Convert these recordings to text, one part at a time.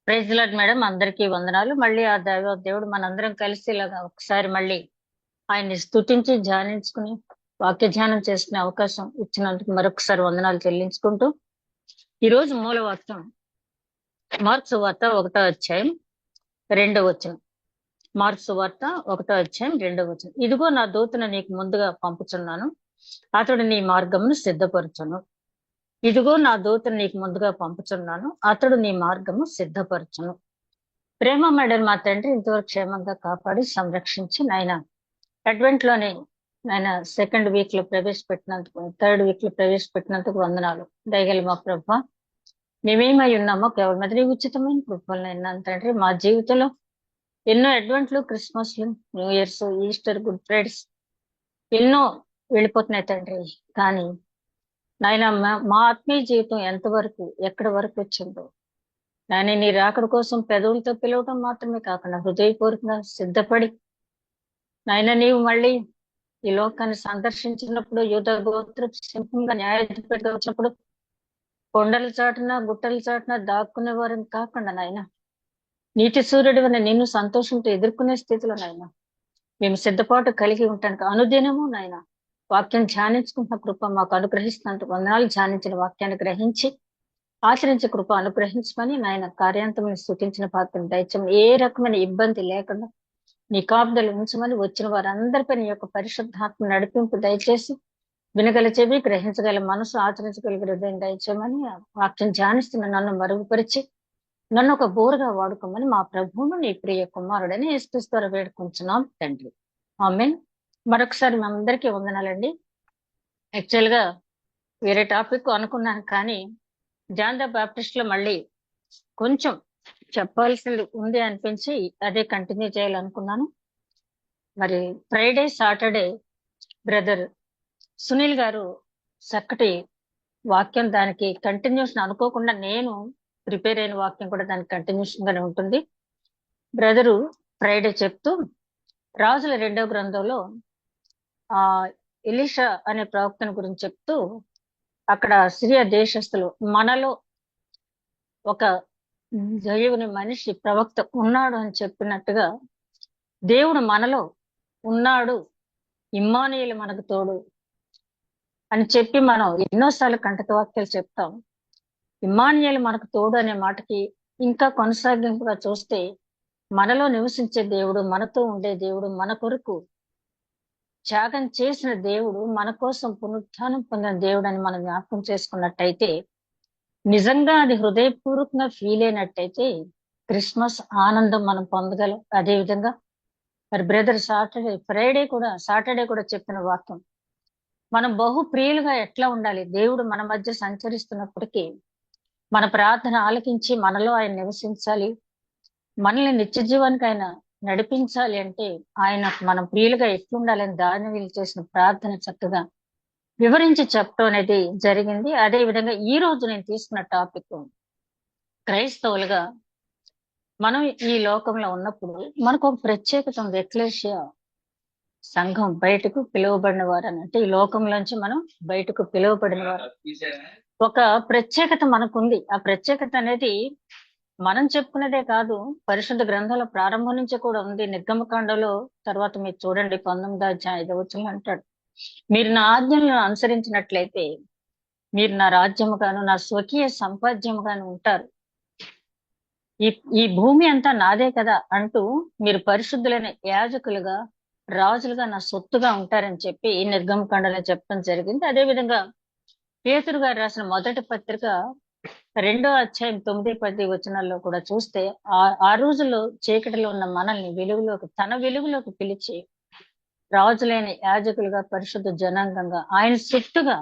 Praise lord madam, అందరికీ వందనాలు. మళ్ళీ ఆ దేవుడు మనందరం కలిసి ఇలాగా ఒకసారి మళ్ళీ ఆయన్ని స్తుతించి ధ్యానించుకుని వాక్య ధ్యానం చేసుకునే అవకాశం ఇచ్చినందుకు మరొకసారి వందనాలు చెల్లించుకుంటూ, ఈ రోజు మూల వాక్యం మార్క్స్ వార్త 1వ అధ్యాయం 2వ వచనం. మార్క్స్ వార్త 1వ అధ్యాయం 2వ వచనం. ఇదిగో నా దూతను నీకు ముందుగా పంపుచున్నాను, అతడు నీ మార్గమును సిద్ధపరచును. ఇదిగో నా దూతను నీకు ముందుగా పంపుచున్నాను, అతడు నీ మార్గము సిద్ధపరచును. ప్రేమ మేడం మా తండ్రి ఇంతవరకు క్షేమంగా కాపాడి సంరక్షించి నాయన అడ్వెంట్ లోనే నాయన సెకండ్ వీక్ లో ప్రవేశపెట్టినందుకు, థర్డ్ వీక్ లో ప్రవేశపెట్టినందుకు వందనాలు. దయగల మా ప్రభ, మేమేమై ఉన్నామో కేవలం అది నీ ఉచితమైన కృపలైనా తండ్రి. మా జీవితంలో ఎన్నో అడ్వెంట్లు, క్రిస్మస్లు, న్యూ ఇయర్స్, ఈస్టర్, గుడ్ ఫ్రైడ్స్ ఎన్నో వెళ్ళిపోతున్నాయి తండ్రి. కానీ నాయన మా ఆత్మీయ జీవితం ఎంతవరకు ఎక్కడి వరకు వచ్చిందో నాయన, నీ రాకడ కోసం పెదవులతో పిలవటం మాత్రమే కాకుండా హృదయపూర్వకంగా సిద్ధపడి నాయన నీవు మళ్ళీ ఈ లోకాన్ని సందర్శించినప్పుడు, యూద గోత్ర సింహంగా న్యాయాధిపతిగా వచ్చినప్పుడు కొండల చాటున గుట్టల చాటున దాక్కునే వారిని కాకుండా నాయన నీతి సూర్యుడు నిన్ను సంతోషంతో ఎదుర్కొనే స్థితిలో నాయన మేము సిద్ధపాటు కలిగి ఉండటానికి అనుదినము నాయన వాక్యం ధ్యానించుకుంటున్న కృప మాకు అనుగ్రహిస్తున్నందుకు వందనాలు. ధ్యానించిన వాక్యాన్ని గ్రహించి ఆచరించే కృప అనుగ్రహించమని నాయన కార్యాంతమును స్థుతించిన పాత్ర దయచం ఏ రకమైన ఇబ్బంది లేకుండా నీ కాపుదలు ఉంచమని, వచ్చిన వారందరిపై నీ యొక్క పరిశుద్ధాత్మ నడిపింపు దయచేసి వినగల చెవి, గ్రహించగల మనసు, ఆచరించగల హృదయం దయచేయమని, వాక్యం ధ్యానిస్తున్న నన్ను మరుగుపరిచి నన్ను ఒక బోరుగా వాడుకోమని మా ప్రభువును నీ ప్రియ కుమారుడని యేసుక్రీస్తు ద్వారా వేడుకుంటున్నాం తండ్రి. ఆమేన్. మరొకసారి మీ అందరికీ వందనాలండి. యాక్చువల్ గా వేరే టాపిక్ అనుకున్నాను, కానీ జాన్ ద బాప్టిస్ట్ లో మళ్ళీ కొంచెం చెప్పాల్సింది ఉంది అనిపించి అదే కంటిన్యూ చేయాలనుకున్నాను. మరి ఫ్రైడే, సాటర్డే బ్రదర్ సునీల్ గారు చక్కటి వాక్యం, దానికి కంటిన్యూషన్ అనుకోకుండా నేను ప్రిపేర్ అయిన వాక్యం కూడా దానికి కంటిన్యూషన్ గానే ఉంటుంది. బ్రదరు ఫ్రైడే చెప్తూ రాజుల 2వ గ్రంథంలో ఆ ఎలీషా అనే ప్రవక్తను గురించి చెప్తూ, అక్కడ సిరియా దేశస్తులు మనలో ఒక దేవుని మనిషి ప్రవక్త ఉన్నాడు అని చెప్పినట్టుగా దేవుడు మనలో ఉన్నాడు, ఇమ్మానుయేలు మనకు తోడు అని చెప్పి మనం ఎన్నోసార్లు కంటక వాక్యాలు చెప్తాం. ఇమ్మానుయేలు మనకు తోడు అనే మాటకి ఇంకా కొనసాగింపుగా చూస్తే మనలో నివసించే దేవుడు, మనతో ఉండే దేవుడు, మన కొరకు త్యాగం చేసిన దేవుడు, మన కోసం పునరుత్థానం పొందిన దేవుడు అని మనం జ్ఞాపకం చేసుకున్నట్టయితే, నిజంగా అది హృదయపూర్వకంగా ఫీల్ అయినట్టయితే క్రిస్మస్ ఆనందం మనం పొందగలం. అదే విధంగా మరి బ్రదర్ సాటర్డే కూడా చెప్పిన వాక్యం, మనం బహు ప్రియులుగా ఎట్లా ఉండాలి, దేవుడు మన మధ్య సంచరిస్తున్నప్పటికీ మన ప్రార్థన ఆలకించి మనలో ఆయన నివసించాలి, మనల్ని నిత్య జీవానికి ఆయన నడిపించాలి అంటే ఆయన మనం ప్రియులుగా ఎట్లుండాలని దాని వీళ్ళు చేసిన ప్రార్థన చక్కగా వివరించి చెప్పడం అనేది జరిగింది. అదే విధంగా ఈ రోజు నేను తీసుకున్న టాపిక్, క్రైస్తవులుగా మనం ఈ లోకంలో ఉన్నప్పుడు మనకు ఒక ప్రత్యేకత ఉంది. ఎక్లేషియా సంఘం, బయటకు పిలువబడిన వారు అని, అంటే ఈ లోకంలోంచి మనం బయటకు పిలువబడిన వారు, ఒక ప్రత్యేకత మనకుంది. ఆ ప్రత్యేకత అనేది మనం చెప్పుకునేదే కాదు, పరిశుద్ధ గ్రంథాల ప్రారంభం నుంచి కూడా ఉంది. నిర్గమకాండలో తర్వాత మీరు చూడండి 19వ అధ్యాయం 5వ వచనం అంటాడు, మీరు నా ఆజ్ఞలను అనుసరించినట్లయితే మీరు నా రాజ్యముగాను నా స్వకీయ సంపాద్యముగాను ఉంటారు, ఈ భూమి అంతా నాదే కదా అంటూ మీరు పరిశుద్ధులైన యాజకులుగా, రాజులుగా నా సొత్తుగా ఉంటారని చెప్పి నిర్గమకాండలో చెప్పడం జరిగింది. అదేవిధంగా పేతురు గారు రాసిన మొదటి పత్రిక 2వ అధ్యాయం 9-10 వచనాల్లో కూడా చూస్తే, ఆ రోజుల్లో చీకటిలో ఉన్న మనల్ని వెలుగులోకి, తన వెలుగులోకి పిలిచి రాజులైన యాజకులుగా, పరిశుద్ధ జనాంగంగా ఆయన సొత్తుగా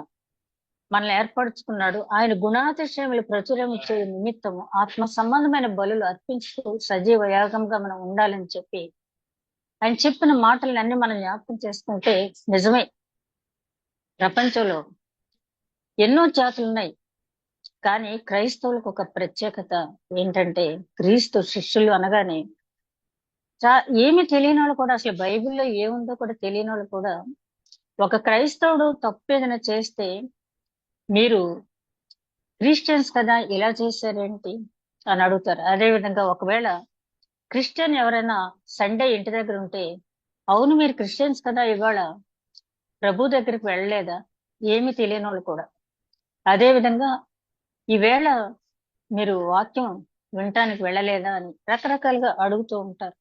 మనల్ని ఏర్పరచుకున్నాడు. ఆయన గుణాతిశయములు ప్రచురమించే నిమిత్తము ఆత్మ సంబంధమైన బలులు అర్పించుతూ సజీవ యాగంగా మనం ఉండాలని చెప్పి ఆయన చెప్పిన మాటలన్నీ మనం జ్ఞాపకం చేసుకుంటే, నిజమే ప్రపంచంలో ఎన్నో జాతులు ఉన్నాయి, కానీ క్రైస్తవులకు ఒక ప్రత్యేకత ఏంటంటే, క్రీస్తు శిష్యులు అనగానే ఏమి తెలియని వాళ్ళు కూడా, అసలు బైబిల్లో ఏముందో కూడా తెలియని వాళ్ళు కూడా, ఒక క్రైస్తవుడు తప్పు ఏదైనా చేస్తే మీరు క్రిస్టియన్స్ కదా ఇలా చేశారేంటి, అని అడుగుతారు. అదే విధంగా ఒకవేళ క్రిస్టియన్ ఎవరైనా సండే ఇంటి దగ్గర ఉంటే, అవును మీరు క్రిస్టియన్స్ కదా, ఇవాళ ప్రభు దగ్గరికి వెళ్ళలేదా? ఏమి తెలియని వాళ్ళు కూడా. అదే విధంగా ఈవేళ మీరు వాక్యం వినటానికి వెళ్ళలేదా అని రకరకాలుగా అడుగుతూ ఉంటారు.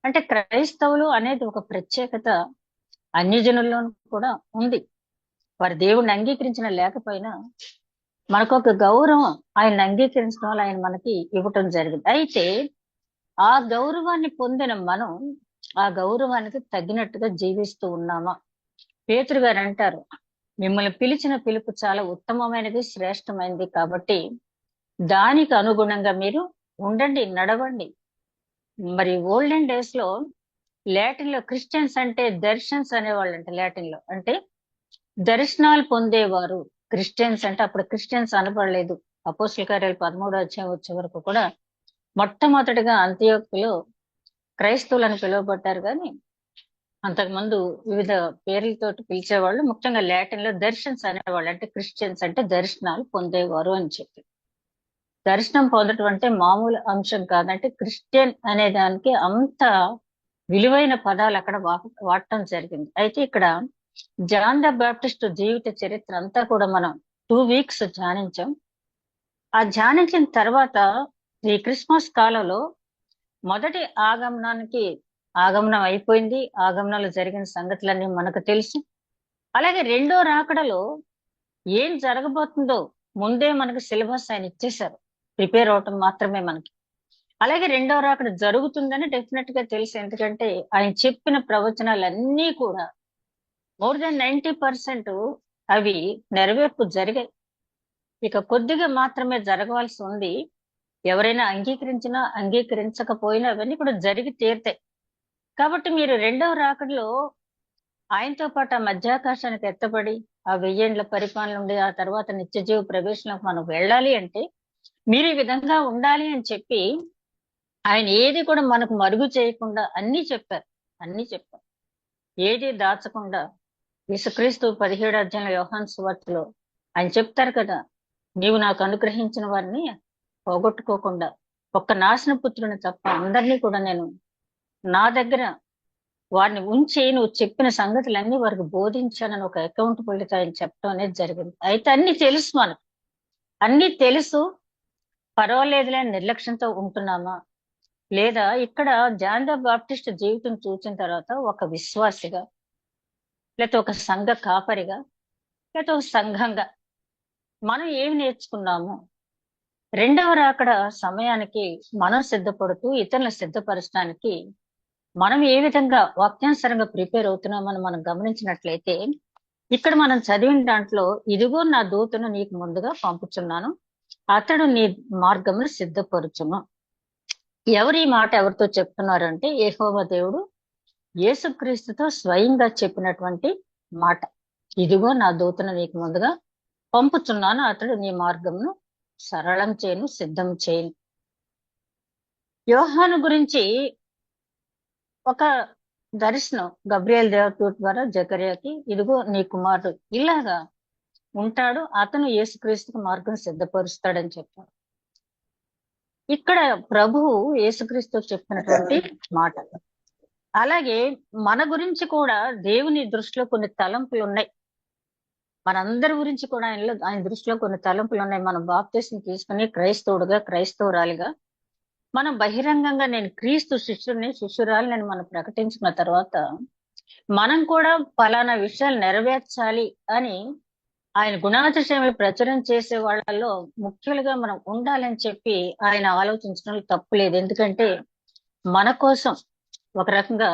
అంటే క్రైస్తవులు అనేది ఒక ప్రత్యేకత అన్య జనుల్లోనూ కూడా ఉంది. వారి దేవుణ్ణి అంగీకరించిన లేకపోయినా మనకు ఒక గౌరవం ఆయన అంగీకరించడం వల్ల ఆయన మనకి ఇవ్వటం జరిగింది. అయితే ఆ గౌరవాన్ని పొందిన మనం ఆ గౌరవానికి తగినట్టుగా జీవిస్తూ ఉన్నామా? పేతురు గారు అంటారు, మిమ్మల్ని పిలిచిన పిలుపు చాలా ఉత్తమమైనది, శ్రేష్టమైనది, కాబట్టి దానికి అనుగుణంగా మీరు ఉండండి, నడవండి. మరి ఓల్డెన్ డేస్ లో లాటిన్ లో క్రిస్టియన్స్ అంటే దర్శన్స్ అనేవాళ్ళు అంట. లాటిన్ లో అంటే దర్శనాలు పొందేవారు. క్రిస్టియన్స్ అంటే అప్పుడు క్రిస్టియన్స్ అనబడలేదు. అపోస్తల కార్యాలు 13వ అధ్యాయం వచ్చే వరకు కూడా మొట్టమొదటిగా అంత్యోక్యలో క్రైస్తవులను పిలువబడ్డారు. కానీ అంతకుముందు వివిధ పేర్లతోటి పిలిచేవాళ్ళు. ముఖ్యంగా లాటిన్ లో దర్శన్స్ అనేవాళ్ళు. అంటే క్రిస్టియన్స్ అంటే దర్శనాలు పొందేవారు అని చెప్పి. దర్శనం పొందటం అంటే మామూలు అంశం కాదంటే క్రిస్టియన్ అనే దానికి అంత విలువైన పదాలు అక్కడ వాడటం జరిగింది. అయితే ఇక్కడ జాన్ ద బాప్టిస్ట్ జీవిత చరిత్ర అంతా కూడా మనం 2 వీక్స్ ధ్యానించాం. ఆ ధ్యానించిన తర్వాత ఈ క్రిస్మస్ కాలంలో మొదటి ఆగమనం అయిపోయింది. ఆగమనంలో జరిగిన సంగతులన్నీ మనకు తెలుసు. అలాగే రెండో రాకడలో ఏం జరగబోతుందో ముందే మనకు సిలబస్ ఆయన ఇచ్చేశారు. ప్రిపేర్ అవటం మాత్రమే మనకి. అలాగే రెండో రాకడ జరుగుతుందని డెఫినెట్ గా తెలుసు. ఎందుకంటే ఆయన చెప్పిన ప్రవచనాలన్నీ కూడా మోర్ దెన్ 90% అవి నెరవేర్పు జరిగాయి. ఇక కొద్దిగా మాత్రమే జరగవలసి ఉంది. ఎవరైనా అంగీకరించినా అంగీకరించకపోయినా అవన్నీ కూడా జరిగి తీరుతాయి. కాబట్టి మీరు రెండవ రాకడలో ఆయనతో పాటు ఆ మధ్యాకాశానికి ఎత్తబడి ఆ 1000 ఏండ్ల పరిపాలన నుండి ఆ తర్వాత నిత్యజీవ ప్రవేశంలోకి మనం వెళ్ళాలి అంటే మీరు ఈ విధంగా ఉండాలి అని చెప్పి ఆయన ఏది కూడా మనకు మరుగు చేయకుండా అన్ని చెప్పారు. ఏది దాచకుండా యేసుక్రీస్తు 17వ అధ్యాయంలో యోహాను సువార్తలో ఆయన చెప్తారు కదా, నీవు నాకు అనుగ్రహించిన వారిని పోగొట్టుకోకుండా ఒక్క నాశన పుత్రుని తప్ప అందరినీ కూడా నేను నా దగ్గర వారిని ఉంచి నువ్వు చెప్పిన సంగతులన్నీ వారికి బోధించానని ఒక అకౌంటబిలిటీ ఆయన చెప్పడం అనేది జరిగింది. అయితే అన్ని తెలుసు మనకు, అన్ని తెలుసు, పర్వాలేదులే నిర్లక్ష్యంతో ఉంటున్నామా? లేదా ఇక్కడ జాన్ ద బాప్టిస్ట్ జీవితం చూసిన తర్వాత ఒక విశ్వాసిగా, లేకపోతే ఒక సంఘ కాపరిగా, లేకపోతే ఒక సంఘంగా మనం ఏమి నేర్చుకున్నాము? రెండవ రాకడ సమయానికి మనం సిద్ధపడుతూ ఇతరులను సిద్ధపరచడానికి మనం ఏ విధంగా వాక్యానుసారంగా ప్రిపేర్ అవుతున్నామని మనం గమనించినట్లయితే ఇక్కడ మనం చదివిన దాంట్లో, ఇదిగో నా దూతను నీకు ముందుగా పంపుచున్నాను, అతడు నీ మార్గమును సిద్ధపరచును. ఎవరు ఈ మాట ఎవరితో చెప్తున్నారంటే యెహోవా దేవుడు యేసుక్రీస్తుతో స్వయంగా చెప్పినటువంటి మాట. ఇదిగో నా దూతను నీకు ముందుగా పంపుచున్నాను, అతడు నీ మార్గమును సరళం చేయను, సిద్ధం చేయను. యోహాను గురించి ఒక దర్శనం గబ్రియల్ దేవదూత ద్వారా జకర్యాకి, ఇదిగో నీ కుమారుడు ఇలాగా ఉంటాడు, అతను యేసుక్రీస్తుకు మార్గం సిద్ధపరుస్తాడని చెప్పాడు. ఇక్కడ ప్రభువు యేసుక్రీస్తు చెప్పినటువంటి మాట. అలాగే మన గురించి కూడా దేవుని దృష్టిలో కొన్ని తలంపులు ఉన్నాయి. మనందరి గురించి కూడా ఆయన దృష్టిలో కొన్ని తలంపులు ఉన్నాయి. మనం బాప్తిస్మం తీసుకుని క్రైస్తవుడుగా, క్రైస్తవురాలిగా మనం బహిరంగంగా నేను క్రీస్తు శిష్యురాలిని మనం ప్రకటించుకున్న తర్వాత మనం కూడా పలానా విషయాలు నెరవేర్చాలి అని ఆయన గుణాతిశయములు ప్రచురం చేసే వాళ్ళలో ముఖ్యులుగా మనం ఉండాలని చెప్పి ఆయన ఆలోచించడంలో తప్పు లేదు. ఎందుకంటే మన కోసం ఒక రకంగా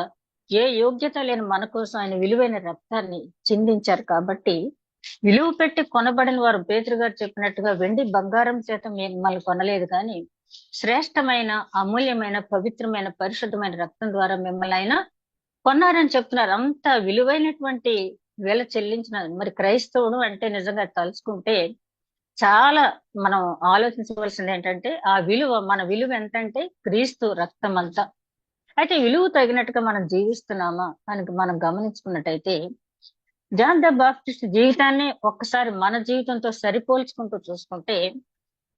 ఏ యోగ్యత లేని మన కోసం ఆయన విలువైన రక్తాన్ని చిందించారు. కాబట్టి విలువ పెట్టి కొనబడిన వారు, పేతురు గారు చెప్పినట్టుగా వెండి బంగారం చేత మిమ్మల్ని కొనలేదు, కానీ శ్రేష్టమైన, అమూల్యమైన, పవిత్రమైన, పరిశుద్ధమైన రక్తం ద్వారా మిమ్మల్ని ఆయన కొన్నారని చెప్తున్నారు. అంత విలువైనటువంటి వేల చెల్లించిన మరి క్రైస్తవుడు అంటే నిజంగా తలుచుకుంటే చాలా మనం ఆలోచించవలసింది ఏంటంటే ఆ విలువ, మన విలువ ఎంతంటే క్రీస్తు రక్తం అంతా. అయితే విలువ తగినట్టుగా మనం జీవిస్తున్నామా అని మనం గమనించుకున్నట్టయితే జాన్ ద బాప్టిస్ట్ జీవితాన్ని ఒక్కసారి మన జీవితంతో సరిపోల్చుకుంటూ చూసుకుంటే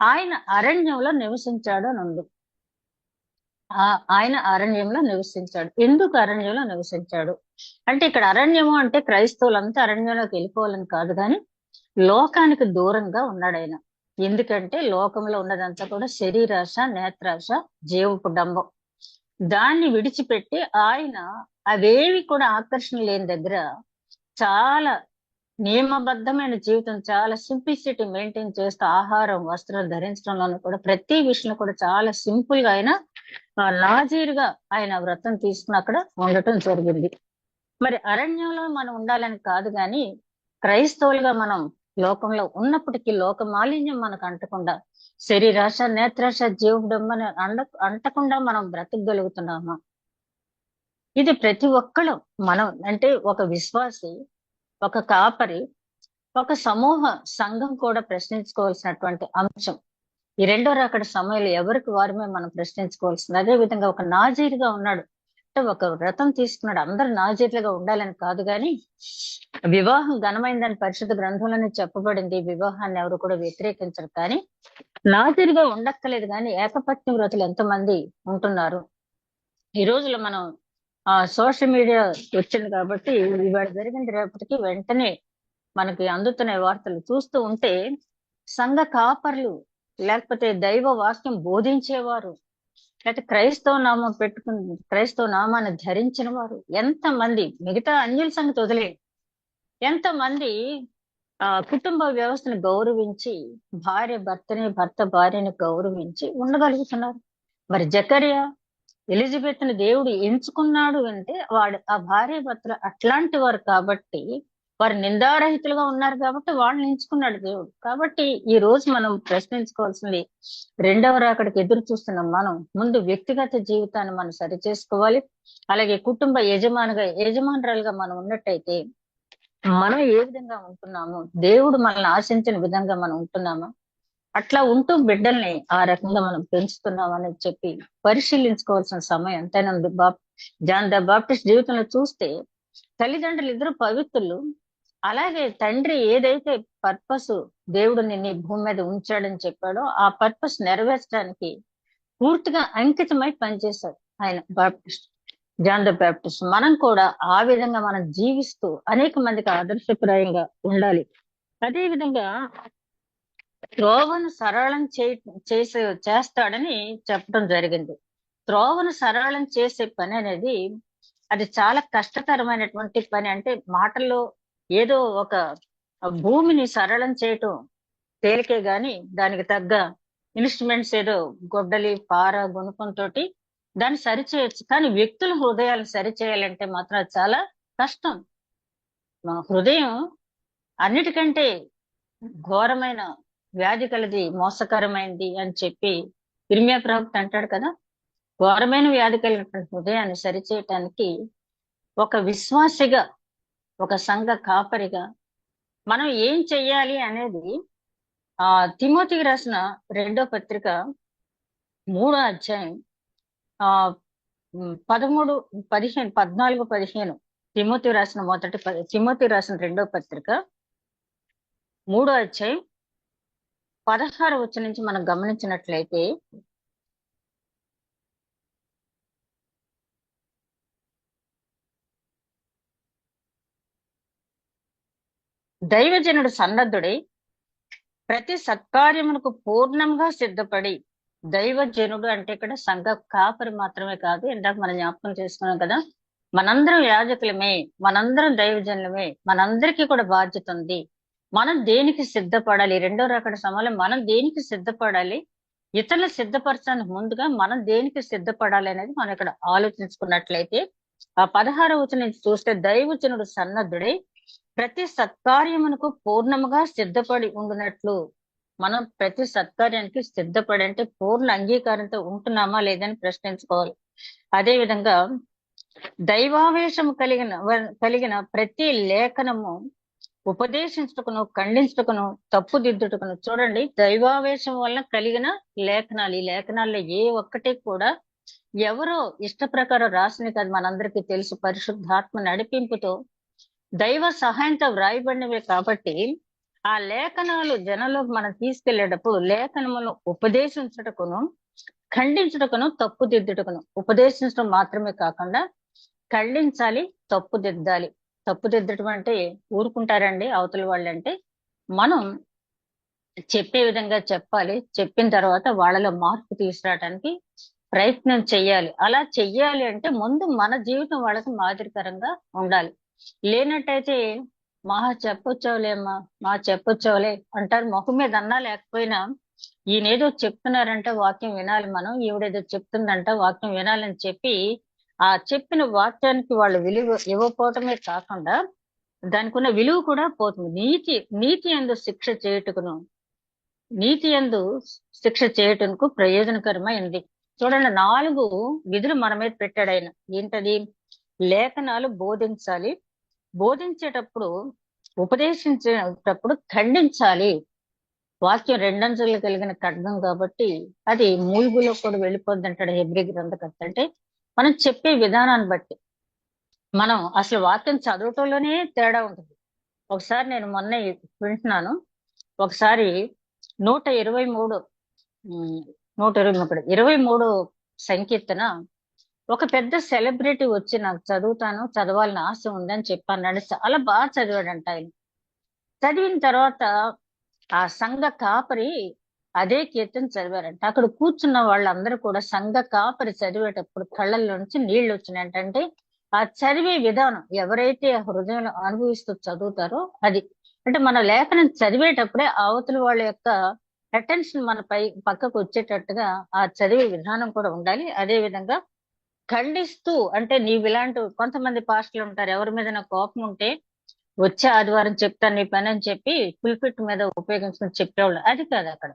ఆయన అరణ్యంలో నివసించాడు అని ఉంది. ఆయన అరణ్యంలో నివసించాడు. ఎందుకు అరణ్యంలో నివసించాడు అంటే, ఇక్కడ అరణ్యము అంటే క్రైస్తవులంతా అరణ్యంలోకి వెళ్ళిపోవాలని కాదు, కానీ లోకానికి దూరంగా ఉన్నాడు ఆయన. ఎందుకంటే లోకంలో ఉన్నదంతా కూడా శరీరాశ, నేత్రాశ, జీవపు డంబం. దాన్ని విడిచిపెట్టి ఆయన అవేవి కూడా ఆకర్షణ లేని దగ్గర చాలా నియమబద్ధమైన జీవితం, చాలా సింప్లిసిటీ మెయింటైన్ చేస్తూ ఆహారం, వస్త్రం ధరించడంలోనూ కూడా ప్రతి విషయంలో కూడా చాలా సింపుల్ గా ఆయన నాజీరుగా ఆయన వ్రతం తీసుకుని అక్కడ ఉండటం జరిగింది. మరి అరణ్యంలో మనం ఉండాలని కాదు, కానీ క్రైస్తవులుగా మనం లోకంలో ఉన్నప్పటికీ లోక మాలిన్యం మనకు అంటకుండా, శరీరాశ, నేత్రాశ, జీవడంబని అంటకుండా మనం బ్రతకగలుగుతున్నామా? ఇది ప్రతి ఒక్కళ్ళు, మనం అంటే ఒక విశ్వాసి, ఒక కాపరి, ఒక సమూహ సంఘం కూడా ప్రశ్నించుకోవాల్సినటువంటి అంశం. ఈ రెండో రాకడ సమయంలో ఎవరికి వారమే మనం ప్రశ్నించుకోవాల్సింది. అదే విధంగా ఒక నాజీరుగా ఉన్నాడు అంటే ఒక వ్రతం తీసుకున్నాడు. అందరు నాజీర్లుగా ఉండాలని కాదు, కానీ వివాహం ఘనమైందని పరిశుద్ధ గ్రంథంలోనే చెప్పబడింది. వివాహాన్ని ఎవరు కూడా వ్యతిరేకించరు, కానీ నాజీరుగా ఉండక్కలేదు. కానీ ఏకపత్ని వ్రతులు ఎంతమంది ఉంటున్నారు ఈ రోజులో? మనం సోషల్ మీడియా వచ్చింది కాబట్టి ఇవాళ జరిగింది రేపటికి వెంటనే మనకి అందుతున్న వార్తలు చూస్తూ ఉంటే, సంఘ కాపర్లు, లేకపోతే దైవ వాక్యం బోధించేవారు, లేకపోతే క్రైస్తవ నామం పెట్టుకుని క్రైస్తవ నామాన్ని ధరించిన వారు ఎంతమంది, మిగతా అన్యుల సంగతి వదిలే, ఎంతమంది కుటుంబ వ్యవస్థను గౌరవించి, భార్య భర్తని, భర్త భార్యని గౌరవించి ఉండగలుగుతున్నారు. మరి జకరియా, ఎలిజబెత్ ని దేవుడు ఎంచుకున్నాడు అంటే ఆ భార్య భర్తలు అట్లాంటి వారు కాబట్టి, వారు నిందారహితులుగా ఉన్నారు కాబట్టి వాళ్ళని ఎంచుకున్నాడు దేవుడు. కాబట్టి ఈ రోజు మనం ప్రశ్నించుకోవాల్సింది, రెండవ రాకడికి ఎదురు చూస్తున్నాం మనం. ముందు వ్యక్తిగత జీవితాన్ని మనం సరి చేసుకోవాలి. అలాగే కుటుంబ యజమానురాలుగా మనం ఉన్నట్టయితే మనం ఏ విధంగా ఉంటున్నాము, దేవుడు మనల్ని ఆశించిన విధంగా మనం ఉంటున్నామా, అట్లా ఉంటూ బిడ్డల్ని ఆ రకంగా మనం పెంచుతున్నామని చెప్పి పరిశీలించుకోవాల్సిన సమయం ఎంతైనా ఉంది. జాన్ ద బాప్టిస్ట్ జీవితంలో చూస్తే తల్లిదండ్రులు ఇద్దరు పవిత్రులు. అలాగే తండ్రి ఏదైతే పర్పస్ దేవుడు నిన్ను భూమి మీద ఉంచాడని చెప్పాడో ఆ పర్పస్ నెరవేర్చడానికి పూర్తిగా అంకితమై పనిచేశాడు ఆయన బాప్టిస్ట్, జాన్ ద బాప్టిస్ట్. మనం కూడా ఆ విధంగా మనం జీవిస్తూ అనేక మందికి ఆదర్శప్రాయంగా ఉండాలి. అదే విధంగా త్రోవను సరళం చేస్తాడని చెప్పడం జరిగింది. త్రోవను సరళం చేసే పని అనేది అది చాలా కష్టతరమైనటువంటి పని. అంటే మాటల్లో ఏదో ఒక భూమిని సరళం చేయటం తేలికే గాని, దానికి తగ్గ ఇన్స్ట్రుమెంట్స్ ఏదో గొడ్డలి, పార, గుణపంతో దాన్ని సరిచేయచ్చు. కానీ వ్యక్తుల హృదయాలను సరిచేయాలంటే మాత్రం చాలా కష్టం. మా హృదయం అన్నిటికంటే ఘోరమైన వ్యాధి కలది, మోసకరమైంది అని చెప్పి ఇర్మియా ప్రవక్త అంటాడు కదా. ఘోరమైన వ్యాధి కలిగినటువంటి హృదయాన్ని సరిచేయటానికి ఒక విశ్వాసిగా, ఒక సంఘ కాపరిగా మనం ఏం చెయ్యాలి అనేది తిమోతికి రాసిన 2వ పత్రిక 3వ అధ్యాయం 13, 15, 14, 15 తిమోతి రాసిన 2వ పత్రిక 3వ అధ్యాయం 16 వచనం నుంచి మనం గమనించినట్లయితే, దైవజనుడు సన్నద్ధుడై ప్రతి సత్కార్యమునకు పూర్ణంగా సిద్ధపడి, దైవజనుడు అంటే ఇక్కడ సంఘ కాపరి మాత్రమే కాదు, ఇందాక మనం జ్ఞాపకం చేసుకున్నాం కదా, మనందరం యాజకులమే, మనందరం దైవజనులమే, మనందరికీ కూడా బాధ్యత ఉంది. మనం దేనికి సిద్ధపడాలి? రెండో రాకడ సమయంలో మనం దేనికి సిద్ధపడాలి, ఇతరులు సిద్ధపరచడానికి ముందుగా మనం దేనికి సిద్ధపడాలి అనేది మనం ఇక్కడ ఆలోచించుకున్నట్లయితే, ఆ 16వ వచనం చూస్తే, దైవజనుడు సన్నద్ధుడై ప్రతి సత్కార్యమునకు పూర్ణముగా సిద్ధపడి ఉండునట్లు. మనం ప్రతి సత్కార్యానికి సిద్ధపడి అంటే పూర్ణ అంగీకారంతో ఉంటున్నామా లేదని ప్రశ్నించుకోవాలి. అదే విధంగా దైవావేశము కలిగిన ప్రతి లేఖనము ఉపదేశించుటకును, ఖండించుటకును, తప్పుదిద్దుటకును. చూడండి, దైవావేశం వలన కలిగిన లేఖనాలు, ఈ లేఖనాల్లో ఏ ఒక్కటి కూడా ఎవరో ఇష్ట ప్రకారం రాసినవి కాదు, మనందరికీ తెలుసు. పరిశుద్ధాత్మ నడిపింపుతో దైవ సహాయంతో వ్రాయబడినవే కాబట్టి ఆ లేఖనాలు జనంలోకి మనం తీసుకెళ్లేటప్పుడు లేఖనములను ఉపదేశించుటకును, ఖండించుటకును, తప్పుదిద్దుటకును, ఉపదేశించడం మాత్రమే కాకుండా ఖండించాలి, తప్పుదిద్దాలి. తప్పుదిద్దటం అంటే ఊరుకుంటారండి అవతల వాళ్ళంటే? మనం చెప్పే విధంగా చెప్పాలి. చెప్పిన తర్వాత వాళ్ళలో మార్పు తీసుకురావడానికి ప్రయత్నం చెయ్యాలి. అలా చెయ్యాలి అంటే ముందు మన జీవితం వాళ్ళకి మాదిరికరంగా ఉండాలి. లేనట్టయితే చెప్పొచ్చావులేమ్మా, చెప్పొచ్చావులే అంటారు. మొహం మీద అన్నా లేకపోయినా ఈయనేదో చెప్తున్నారంట వాక్యం వినాలి మనం, ఈవిడేదో చెప్తుందంట వాక్యం వినాలని చెప్పి ఆ చెప్పిన వాక్యానికి వాళ్ళు విలువ ఇవ్వకపోవటమే కాకుండా దానికి ఉన్న విలువ కూడా పోతుంది. నీతి యందు శిక్ష చేయుటకును, నీతి యందు శిక్ష చేయుటకు ప్రయోజనకరమైనది. చూడండి, 4 విధులు మన మీద పెట్టాడు ఆయన. ఏంటది? లేఖనాలు బోధించాలి, బోధించేటప్పుడు, ఉపదేశించేటప్పుడు ఖండించాలి. వాక్యం రెండంచులు కలిగిన ఖడ్గం కాబట్టి అది మూలుగులో కూడా వెళ్ళిపోద్ది అంటాడు హెబ్రీ గ్రంథకర్త. అంటే మనం చెప్పే విధానాన్ని బట్టి, మనం అసలు వాక్యం చదవటంలోనే తేడా ఉంటుంది. ఒకసారి నేను మొన్న వింటున్నాను, ఒకసారి 123 23 సంకీర్తన ఒక పెద్ద సెలబ్రిటీ వచ్చి నాకు చదవాలని ఆశ ఉందని చెప్పన్నాడు. చాలా బాగా చదివాడంట ఆయన. చదివిన తర్వాత ఆ సంఘ కాపరి అదే కీర్తన చదివారంట. అక్కడ కూర్చున్న వాళ్ళందరూ కూడా సంఘ కాపరి చదివేటప్పుడు కళ్ళల్లోంచి నీళ్లు వచ్చినాయంట. అంటే ఆ చదివే విధానం, ఎవరైతే ఆ హృదయంలో అనుభవిస్తూ చదువుతారో అది. అంటే మన లేఖనం చదివేటప్పుడే అవతల వాళ్ళ యొక్క అటెన్షన్ మన పక్కకు వచ్చేటట్టుగా ఆ చదివే విధానం కూడా ఉండాలి. అదే విధంగా ఖండిస్తూ, అంటే నీవు ఇలాంటి కొంతమంది పాస్టర్లు ఉంటారు, ఎవరి మీద నాకు కోపం ఉంటే వచ్చే ఆదివారం చెప్తాను నీ పని అని చెప్పి పుల్పిట్ మీద ఉపయోగించుకుని చెప్పేవాళ్ళు. అది కాదు అక్కడ.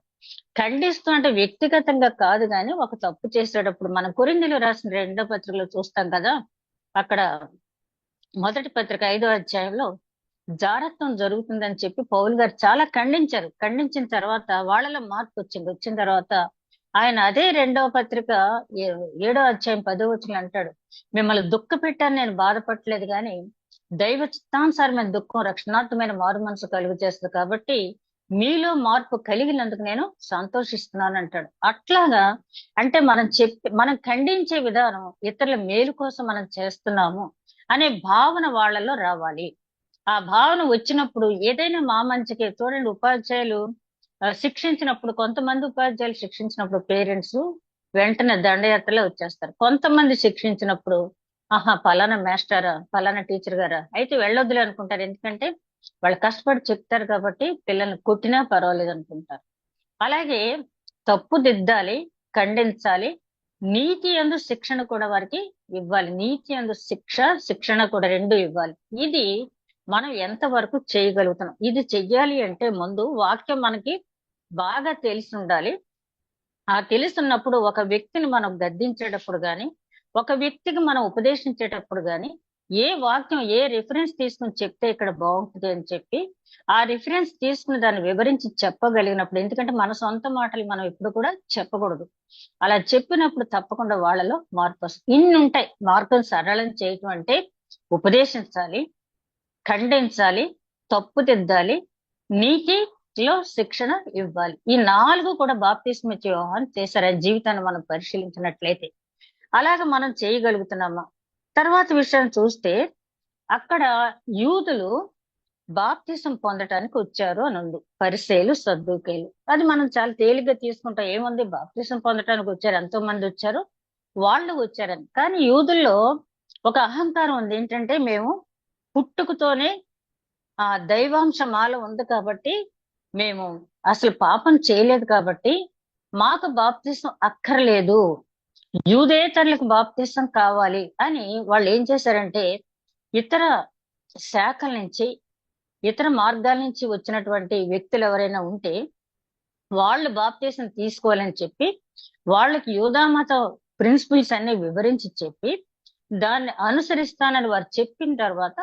ఖండిస్తూ అంటే వ్యక్తిగతంగా కాదు, కానీ ఒక తప్పు చేసేటప్పుడు మనం కొరింథీయులకు రాసిన 2వ పత్రికలో చూస్తాం కదా, అక్కడ మొదటి పత్రిక 5వ అధ్యాయంలో జారత్వం జరుగుతుందని చెప్పి పౌలు గారు చాలా ఖండించారు. ఖండించిన తర్వాత వాళ్ళలో మార్పు వచ్చింది. వచ్చిన తర్వాత ఆయన అదే 2వ పత్రిక 7వ అధ్యాయం 10వ వచనం అంటాడు, మిమ్మల్ని దుఃఖ పెట్టాను, నేను బాధపడలేదు, కానీ దైవ చిత్తానుసారమైన దుఃఖం రక్షణార్థమైన మారు మనసు కలుగు చేస్తుంది కాబట్టి మీలో మార్పు కలిగినందుకు నేను సంతోషిస్తున్నాను అంటాడు. అట్లాగా అంటే మనం ఖండించే విధానం ఇతరుల మేలు కోసం మనం చేస్తున్నాము అనే భావన వాళ్ళలో రావాలి. ఆ భావన వచ్చినప్పుడు ఏదైనా మా మంచికే. చూడండి, ఉపాధ్యాయులు శిక్షించినప్పుడు, కొంతమంది ఉపాధ్యాయులు శిక్షించినప్పుడు పేరెంట్స్ వెంటనే దండయాత్రలో వచ్చేస్తారు. కొంతమంది శిక్షించినప్పుడు పలానా మాస్టరా, పలానా టీచర్ గారా అయితే వెళ్ళొద్దులే అనుకుంటారు. ఎందుకంటే వాళ్ళు కష్టపడి చెప్తారు కాబట్టి పిల్లల్ని కొట్టినా పర్వాలేదు అనుకుంటారు. అలాగే తప్పు దిద్దాలి, ఖండించాలి, నీతి యందు శిక్షణ కూడా వారికి ఇవ్వాలి. నీతి యందు శిక్షణ కూడా 2 ఇవ్వాలి. ఇది మనం ఎంతవరకు చేయగలుగుతున్నాం. ఇది చెయ్యాలి అంటే ముందు వాక్యం మనకి బాగా తెలిసి ఉండాలి. ఆ తెలుసున్నప్పుడు ఒక వ్యక్తిని మనం గద్దించేటప్పుడు గాని, ఒక వ్యక్తికి మనం ఉపదేశించేటప్పుడు గాని, ఏ వాక్యం ఏ రిఫరెన్స్ తీసుకుని చెప్తే ఇక్కడ బాగుంటుంది అని చెప్పి ఆ రిఫరెన్స్ తీసుకుని దాన్ని వివరించి చెప్పగలిగినప్పుడు, ఎందుకంటే మన సొంత మాటలు మనం ఎప్పుడు కూడా చెప్పకూడదు. అలా చెప్పినప్పుడు తప్పకుండా వాళ్ళలో మార్పు వస్తుంది. ఇన్ని ఉంటాయి. మార్పును సరళం చేయటం అంటే ఉపదేశించాలి, ఖండించాలి, తప్పుదిద్దాలి, నీతిలో శిక్షణ ఇవ్వాలి. ఈ 4 కూడా బాప్తిస్మ ఇచ్చే యోహాను చేశారు. ఆ జీవితాన్ని మనం పరిశీలించినట్లయితే అలాగ మనం చేయగలుగుతున్నామా? తర్వాత విషయం చూస్తే అక్కడ యూదులు బాప్తిసం పొందటానికి వచ్చారు అని ఉంది. పరిసయ్యులు, సద్దూకయ్యులు. అది మనం చాలా తేలిగ్గా తీసుకుంటాం. ఏముంది, బాప్తిసం పొందటానికి వచ్చారు, ఎంతో మంది వచ్చారు, వాళ్ళు వచ్చారని. కానీ యూదుల్లో ఒక అహంకారం ఉంది. ఏంటంటే మేము పుట్టుకతోనే ఆ దైవాంశ మాల ఉంది కాబట్టి, మేము అసలు పాపం చేయలేదు కాబట్టి మాకు బాప్తిసం అక్కర్లేదు, యూదేతరులకు బాప్తిసం కావాలి అని వాళ్ళు ఏం చేశారంటే, ఇతర శాఖల నుంచి, ఇతర మార్గాల నుంచి వచ్చినటువంటి వ్యక్తులు ఎవరైనా ఉంటే వాళ్ళు బాప్తిసం తీసుకోవాలని చెప్పి వాళ్ళకి యూదామత ప్రిన్సిపల్స్ అన్ని వివరించి చెప్పి దాన్ని అనుసరిస్తానని వారు చెప్పిన తర్వాత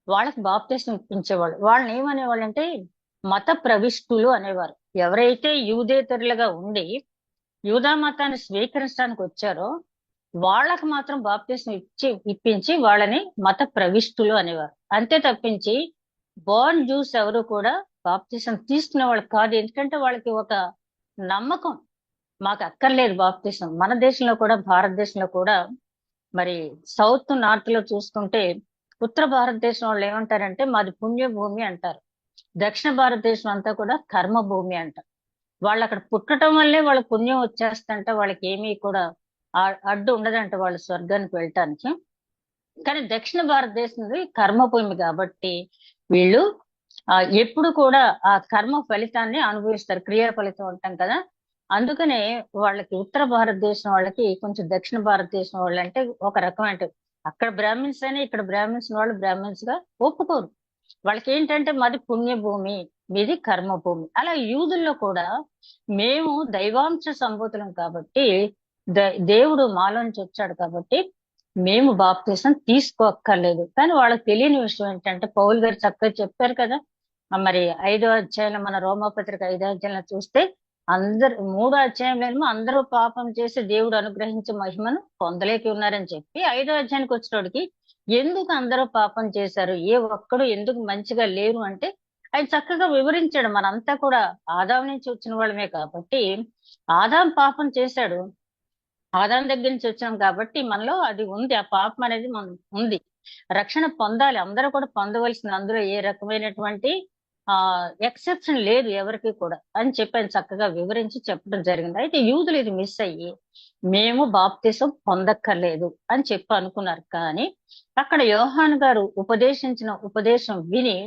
వాళ్ళకి బాప్తిసం ఇప్పించేవాళ్ళు. వాళ్ళని ఏమనేవాళ్ళు అంటే మత ప్రవిష్టులు అనేవారు. ఎవరైతే యూదేతరులుగా ఉండి యూదా మతాన్ని స్వీకరించడానికి వచ్చారో వాళ్ళకి మాత్రం బాప్తిసం ఇప్పించి వాళ్ళని మత ప్రవిష్టులు అనేవారు. అంతే తప్పించి బోర్న్ జ్యూస్ ఎవరు కూడా బాప్తిసం తీసుకునే వాళ్ళు కాదు. ఎందుకంటే వాళ్ళకి ఒక నమ్మకం, మాకు అక్కర్లేదు బాప్తిసం. మన దేశంలో కూడా, భారతదేశంలో కూడా మరి సౌత్ నార్త్ లో చూసుకుంటే, ఉత్తర భారతదేశం వాళ్ళు ఏమంటారంటే మాది పుణ్యభూమి అంటారు. దక్షిణ భారతదేశం అంతా కూడా కర్మ భూమి అంటారు. వాళ్ళు అక్కడ పుట్టడం వల్లే వాళ్ళ పుణ్యం వచ్చేస్తంటే వాళ్ళకి ఏమీ కూడా అడ్డు ఉండదంట వాళ్ళు స్వర్గానికి వెళ్ళటానికి. కానీ దక్షిణ భారతదేశంలో కర్మభూమి కాబట్టి వీళ్ళు ఎప్పుడు కూడా ఆ కర్మ ఫలితాన్ని అనుభవిస్తారు. క్రియా ఫలితం అంటాం కదా, అందుకనే వాళ్ళకి ఉత్తర భారతదేశం వాళ్ళకి కొంచెం దక్షిణ భారతదేశం వాళ్ళు అంటే ఒక రకమైన, అక్కడ బ్రాహ్మిన్స్ అని ఇక్కడ బ్రాహ్మిన్స్ వాళ్ళు బ్రాహ్మిన్స్ గా ఒప్పుకోరు. వాళ్ళకి ఏంటంటే మాది పుణ్యభూమి, మీది కర్మభూమి. అలా యూదుల్లో కూడా మేము దైవాంశ సంభూతులం కాబట్టి, దేవుడు మాలోంచి వచ్చాడు కాబట్టి మేము బాప్తిసం తీసుకోక్కర్లేదు. కానీ వాళ్ళకి తెలియని విషయం ఏంటంటే, పౌలు గారు చక్కగా చెప్పారు కదా, మరి 5వ అధ్యాయంలో మన రోమాపత్రిక 5వ అధ్యాయంలో చూస్తే, 3వ అధ్యాయంలో అందరూ పాపం చేసి దేవుడు అనుగ్రహించే మహిమను పొందలేక ఉన్నారని చెప్పి 5వ అధ్యాయానికి వచ్చేటోడికి ఎందుకు అందరూ పాపం చేశారు, ఏ ఒక్కడు ఎందుకు మంచిగా లేరు అంటే ఆయన చక్కగా వివరించాడు. మనంతా కూడా ఆదాం నుంచి వచ్చిన వాళ్ళమే కాబట్టి, ఆదాం పాపం చేశాడు, ఆదాం దగ్గర నుంచి వచ్చాం కాబట్టి మనలో అది ఉంది, ఆ పాపం అనేది మనం ఉంది. రక్షణ పొందాలి, అందరూ కూడా పొందవలసింది. అందులో ఏ రకమైనటువంటి ఎక్సెప్షన్ లేదు ఎవరికి కూడా అని చెప్పి ఆయన చక్కగా వివరించి చెప్పడం జరిగింది. అయితే యూదులు ఇది మిస్ అయ్యి మేము బాప్తిసం పొందక్కర్లేదు అని చెప్పి అనుకున్నారు. కానీ అక్కడ యోహాను గారు ఉపదేశించిన ఉపదేశం విని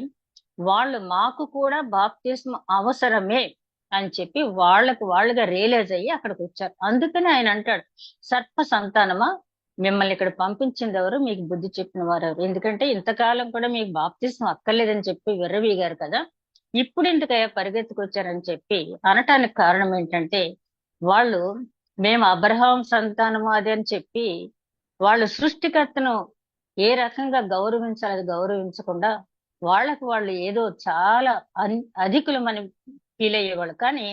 వాళ్ళు మాకు కూడా బాప్తిసం అవసరమే అని చెప్పి వాళ్ళుగా రియలైజ్ అయ్యి అక్కడికి వచ్చారు. అందుకని ఆయన అంటాడు, సర్ప సంతానమా, మిమ్మల్ని ఇక్కడ పంపించింది ఎవరు, మీకు బుద్ధి చెప్పిన వారు ఎవరు? ఎందుకంటే ఇంతకాలం కూడా మీకు బాప్తిసం అక్కర్లేదని చెప్పి విర్రవీగారు కదా, ఇప్పుడు ఇంతకయ్యా పరిగెత్తుకొచ్చారని చెప్పి అనటానికి కారణం ఏంటంటే, వాళ్ళు మేము అబ్రహాం సంతానము అది అని చెప్పి వాళ్ళు సృష్టికర్తను ఏ రకంగా గౌరవించాలి అది గౌరవించకుండా వాళ్ళు ఏదో చాలా అధికులమని ఫీల్ అయ్యేవాళ్ళు. కానీ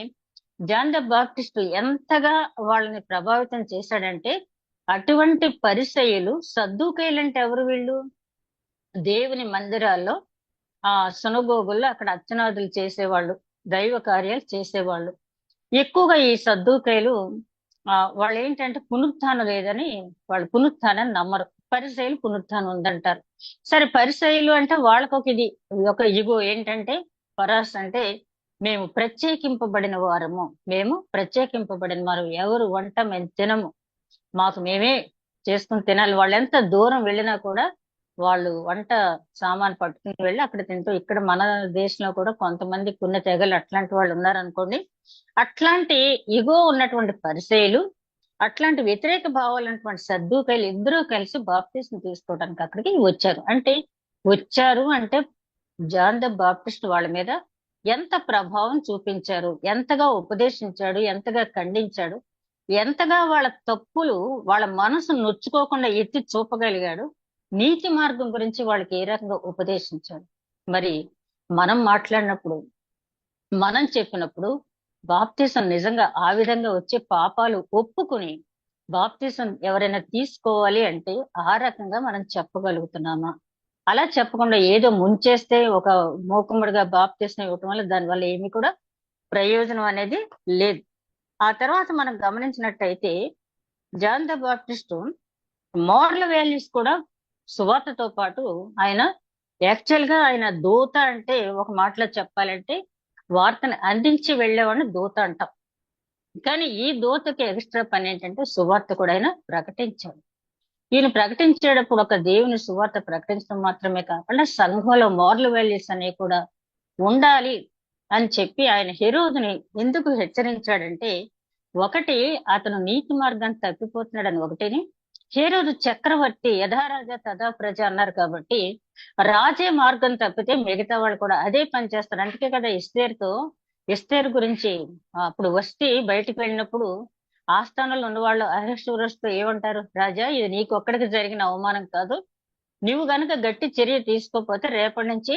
జాన్ ద బాప్టిస్ట్ ఎంతగా వాళ్ళని ప్రభావితం చేశాడంటే, అటువంటి పరిసయ్యులు, సద్దూకయ్యులు అంటే ఎవరు వీళ్ళు, దేవుని మందిరాల్లో సునగోగుల్లో అక్కడ అర్చనాదులు చేసేవాళ్ళు, దైవ కార్యాలు చేసేవాళ్ళు. ఎక్కువగా ఈ సద్దూకయ్యులు వాళ్ళు ఏంటంటే పునరుత్థానం లేదని, వాళ్ళు పునరుత్థానాన్ని నమ్మరు. పరిసయ్యులు పునరుత్థానం ఉందంటారు. సరే, పరిసయ్యులు అంటే వాళ్ళకు ఒక ఇగో ఏంటంటే, పరాస్ అంటే మేము ప్రత్యేకింపబడిన వారము, మేము ప్రత్యేకింపబడిన వారు, ఎవరు వంట మేము తినము, మాకు మేమే చేసుకుని తినాలి. వాళ్ళు ఎంత దూరం వెళ్ళినా కూడా వాళ్ళు వంట సామాన్ పట్టుకుని వెళ్ళి అక్కడ తింటూ, ఇక్కడ మన దేశంలో కూడా కొంతమంది పుణ్య తెగలు అట్లాంటి వాళ్ళు ఉన్నారనుకోండి. అట్లాంటి ఇగో ఉన్నటువంటి పరిసయ్యులు, అట్లాంటి వ్యతిరేక భావాలన్నటువంటి సద్దూకయ్యులు ఇద్దరూ కలిసి బాప్టిస్ట్ తీసుకోవడానికి అక్కడికి వచ్చారు అంటే జాన్ ద బాప్టిస్ట్ వాళ్ళ మీద ఎంత ప్రభావం చూపించారు, ఎంతగా ఉపదేశించాడు, ఎంతగా ఖండించాడు, ఎంతగా వాళ్ళ తప్పులు వాళ్ళ మనసు నొచ్చుకోకుండా ఎత్తి చూపగలిగాడు, నీతి మార్గం గురించి వాళ్ళకి ఏ రకంగా ఉపదేశించాడు. మరి మనం మాట్లాడినప్పుడు, మనం చెప్పినప్పుడు బాప్తిసం నిజంగా ఆ విధంగా వచ్చే పాపాలు ఒప్పుకుని బాప్తిసం ఎవరైనా తీసుకోవాలి అంటే ఆ రకంగా మనం చెప్పగలుగుతున్నామా? అలా చెప్పకుండా ఏదో ముంచేస్తే ఒక మూకుమ్మడిగా బాప్తిసం ఇవ్వటం వల్ల దానివల్ల ఏమి కూడా ప్రయోజనం అనేది లేదు. ఆ తర్వాత మనం గమనించినట్టయితే John the Baptist moral values కూడా సువార్తతో పాటు ఆయన యాక్చువల్ గా ఆయన దూత అంటే, ఒక మాటలో చెప్పాలంటే వార్తను అందించి వెళ్ళేవాడిని దూత అంటాం. కానీ ఈ దూతకి ఎక్స్ట్రా పని ఏంటంటే సువార్త కూడా ఆయన ప్రకటించాడు. ఈయన ప్రకటించేటప్పుడు ఒక దేవుని సువార్త ప్రకటించడం మాత్రమే కాకుండా సంఘంలో మోరల్ వాల్యూస్ అనేవి కూడా ఉండాలి అని చెప్పి ఆయన హెరోదుని ఎందుకు హెచ్చరించాడంటే, ఒకటి అతను నీతి మార్గాన్ని తప్పిపోతున్నాడని ఒకటిని, హేరోదు చక్రవర్తి యథారాజా తథా ప్రజ అన్నారు కాబట్టి రాజే మార్గం తప్పితే మిగతా వాళ్ళు కూడా అదే పని చేస్తారు. అందుకే కదా ఎస్తేరు గురించి అప్పుడు వస్తే బయటికి వెళ్ళినప్పుడు ఆస్థానంలో ఉన్నవాళ్ళు అహష్వేరోషుతో ఏమంటారు, రాజా ఇది నీకు ఒక్కడికి జరిగిన అవమానం కాదు, నువ్వు గనక గట్టి చర్య తీసుకోకపోతే రేపటి నుంచి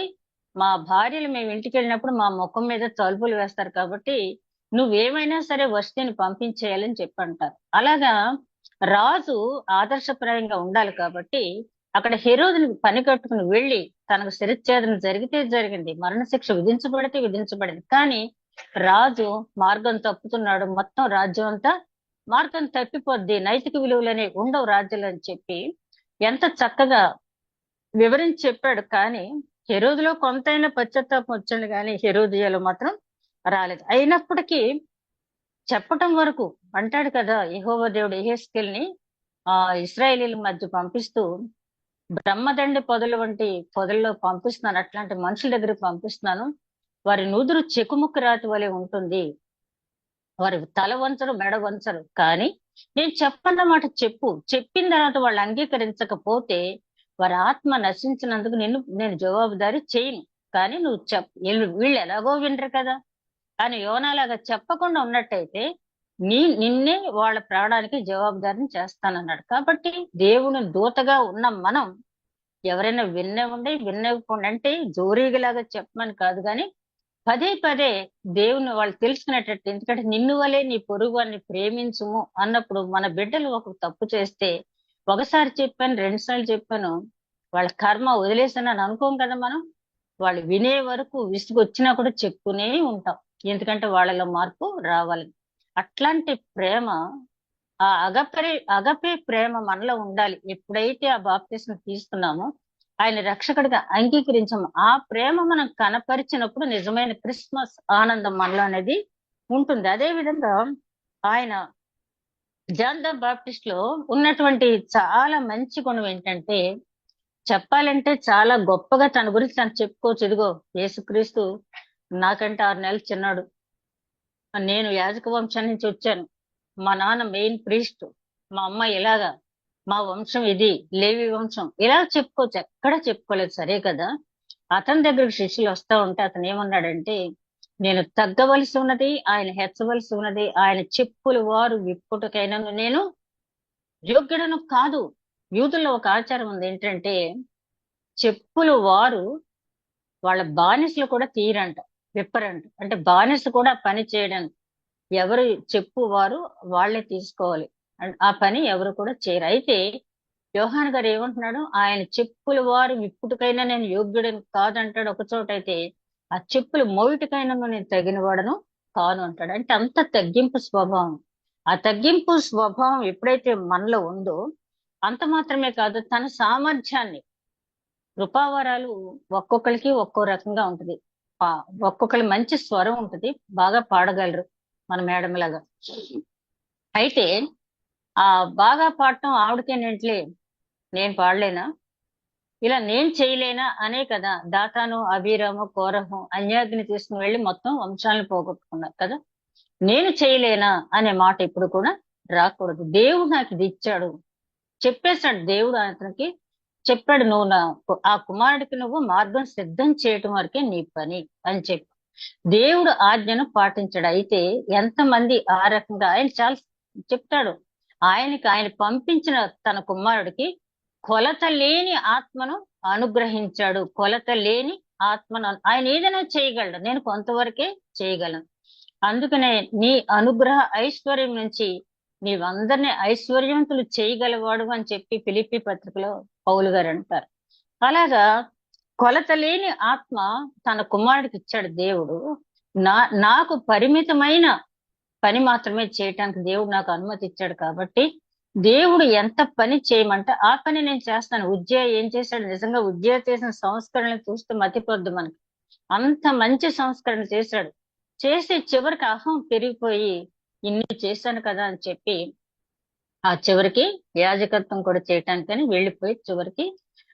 మా భార్యలు మేము ఇంటికి వెళ్ళినప్పుడు మా ముఖం మీద తలుపులు వేస్తారు, కాబట్టి నువ్వేమైనా సరే వస్తీని పంపించేయాలని చెప్పి అంటారు. అలాగా రాజు ఆదర్శప్రాయంగా ఉండాలి కాబట్టి అక్కడ హెరోదుని పని కట్టుకుని వెళ్ళి తనకు శిరచ్ఛేదన జరిగితే జరిగింది, మరణశిక్ష విధించబడితే విధించబడింది. కానీ రాజు మార్గం తప్పుతున్నాడు, మొత్తం రాజ్యం అంతా మార్గం తప్పిపోద్ది, నైతిక విలువలనే ఉండవు రాజ్యాలు అని చెప్పి ఎంత చక్కగా వివరించి చెప్పాడు. కానీ హెరోదులో కొంతైనా పశ్చాత్తాపం వచ్చింది, కానీ హెరోదియాలో మాత్రం రాలేదు. అయినప్పటికీ చెప్పటం వరకు అంటాడు కదా, యెహోవా దేవుడు యెహెజ్కేలుని ఇశ్రాయేలీల మధ్య పంపిస్తూ బ్రహ్మదండి పొదల వంటి పొదల్లో పంపిస్తున్నాను, అట్లాంటి మనుషుల దగ్గరికి పంపిస్తున్నాను, వారి నూదురు చెకుముక్కు రాతి వలె ఉంటుంది, వారి తల వంచరు మెడ వంచరు, కానీ నేను చెప్పన్న మాట చెప్పు, చెప్పిన తర్వాత వాళ్ళు అంగీకరించకపోతే వారి ఆత్మ నశించినందుకు నేను జవాబుదారీ చేయను. కానీ నువ్వు వీళ్ళు ఎలాగో వినరు కదా అని యోనాలాగా చెప్పకుండా ఉన్నట్టయితే నిన్నే వాళ్ళ ప్రాణానికి జవాబుదారిని చేస్తానన్నాడు. కాబట్టి దేవుని దూతగా ఉన్న మనం ఎవరైనా విన్నవ్వండి అంటే జోరీగలాగా చెప్పమని కాదు, కానీ పదే పదే దేవుని వాళ్ళు తెలుసుకునేటట్టు. ఎందుకంటే నిన్ను వలే నీ పొరుగు వారిని ప్రేమించుము అన్నప్పుడు మన బిడ్డలు ఒక తప్పు చేస్తే ఒకసారి చెప్పాను, 2 సార్లు చెప్పాను, వాళ్ళ కర్మ వదిలేసానని అనుకోం కదా మనం. వాళ్ళు వినే వరకు విసుగు వచ్చినా కూడా చెప్పుకునే ఉంటాం, ఎందుకంటే వాళ్ళలో మార్పు రావాలి. అట్లాంటి ప్రేమ, ఆ అగపే ప్రేమ మనలో ఉండాలి. ఎప్పుడైతే ఆ బాప్తిస్మం తీసుకున్నామో, ఆయన రక్షకుడిగా అంగీకరించాము, ఆ ప్రేమ మనం కనపరిచినప్పుడు నిజమైన క్రిస్మస్ ఆనందం మనలో అనేది ఉంటుంది. అదే విధంగా ఆయన జాన్ ద బాప్టిస్ట్ లో ఉన్నటువంటి చాలా మంచి గుణం ఏంటంటే, చెప్పాలంటే చాలా గొప్పగా తన గురించి తను చెప్పుకోవచ్చు. ఇదిగో యేసుక్రీస్తు నాకంటే 6 నెలలు చిన్నాడు, నేను యాజక వంశం నుంచి వచ్చాను, మా నాన్న మెయిన్ ప్రీస్ట్, మా అమ్మ ఇలాగా, మా వంశం ఇది లేవి వంశం, ఇలా చెప్పుకోవచ్చు. ఎక్కడ చెప్పుకోలేదు, సరే కదా. అతని దగ్గరికి శిష్యులు వస్తా ఉంటే అతను ఏమన్నాడంటే, నేను తగ్గవలసి ఉన్నది, ఆయన హెచ్చవలసి ఉన్నది, ఆయన చెప్పులు వారు విప్పుటకైనా నేను యోగ్యుడను కాదు. యూదుల్లో ఒక ఆచారం ఉంది ఏంటంటే, చెప్పులు వారు వాళ్ళ బానిసలు కూడా తీయరంట, విప్పరంట. అంటే బానిస కూడా పని చేయడానికి ఎవరు చెప్పు వారు వాళ్ళే తీసుకోవాలి, ఆ పని ఎవరు కూడా చేయరు. అయితే యోహాన్ గారు ఏమంటున్నాడు, ఆయన చెప్పుల వారు విప్పుటికైనా నేను యోగ్యుడని కాదంటాడు ఒక చోట, అయితే ఆ చెప్పులు మోయిటికైనా నేను తగిన వాడను కాను అంటాడు. అంటే అంత తగ్గింపు స్వభావం. ఆ తగ్గింపు స్వభావం ఎప్పుడైతే మనలో ఉందో అంత మాత్రమే కాదు, తన సామర్థ్యాన్ని, కృపావరాలు ఒక్కొక్కరికి ఒక్కో రకంగా ఉంటది. ఒక్కొక్కరి మంచి స్వరం ఉంటది, బాగా పాడగలరు మన మేడం లాగా. అయితే ఆ బాగా పాడటం ఆవిడకేనేంట్లే, నేను పాడలేనా, ఇలా నేను చేయలేనా అనే కదా దాతాను అబీరాము కోరహు అన్యాగ్ని తీసుకుని వెళ్ళి మొత్తం వంశాలను పోగొట్టుకున్నారు కదా. నేను చేయలేనా అనే మాట ఇప్పుడు కూడా రాకూడదు. దేవుడు నాకు ఇది ఇచ్చాడు, చెప్పేశాడు దేవుడు అతనికి, చెప్పాడు, నువ్వు ఆ కుమారుడికి నువ్వు మార్గం సిద్ధం చేయటం వరకే నీ పని అని చెప్పి దేవుడు ఆజ్ఞను పాటించాడు. అయితే ఎంతమంది ఆ రకంగా, ఆయన చాలా చెప్తాడు, ఆయన పంపించిన తన కుమారుడికి కొలత లేని ఆత్మను అనుగ్రహించాడు. కొలత లేని ఆత్మను ఆయన ఏదైనా చేయగలడు, నేను కొంతవరకే చేయగలను. అందుకనే నీ అనుగ్రహ ఐశ్వర్యం నుంచి నీవందరినీ ఐశ్వర్యవంతులు చేయగలవాడు అని చెప్పి ఫిలిప్పీ పత్రికలో పౌలు గారు అంటారు. అలాగా కొలత లేని ఆత్మ తన కుమారుడికి ఇచ్చాడు దేవుడు. నాకు పరిమితమైన పని మాత్రమే చేయటానికి దేవుడు నాకు అనుమతి ఇచ్చాడు. కాబట్టి దేవుడు ఎంత పని చేయమంటే ఆ పని నేను చేస్తాను. ఉజ్జయ ఏం చేశాడు, నిజంగా ఉజ్జయ చేసిన సంస్కరణలు చూస్తే మతిపోద్దు మనకి. అంత మంచి సంస్కరణ చేశాడు. చేసి చివరికి అహం పెరిగిపోయి ఇన్ని చేశాను కదా అని చెప్పి ఆ చివరికి యాజకత్వం కూడా చేయటానికని వెళ్ళిపోయి చివరికి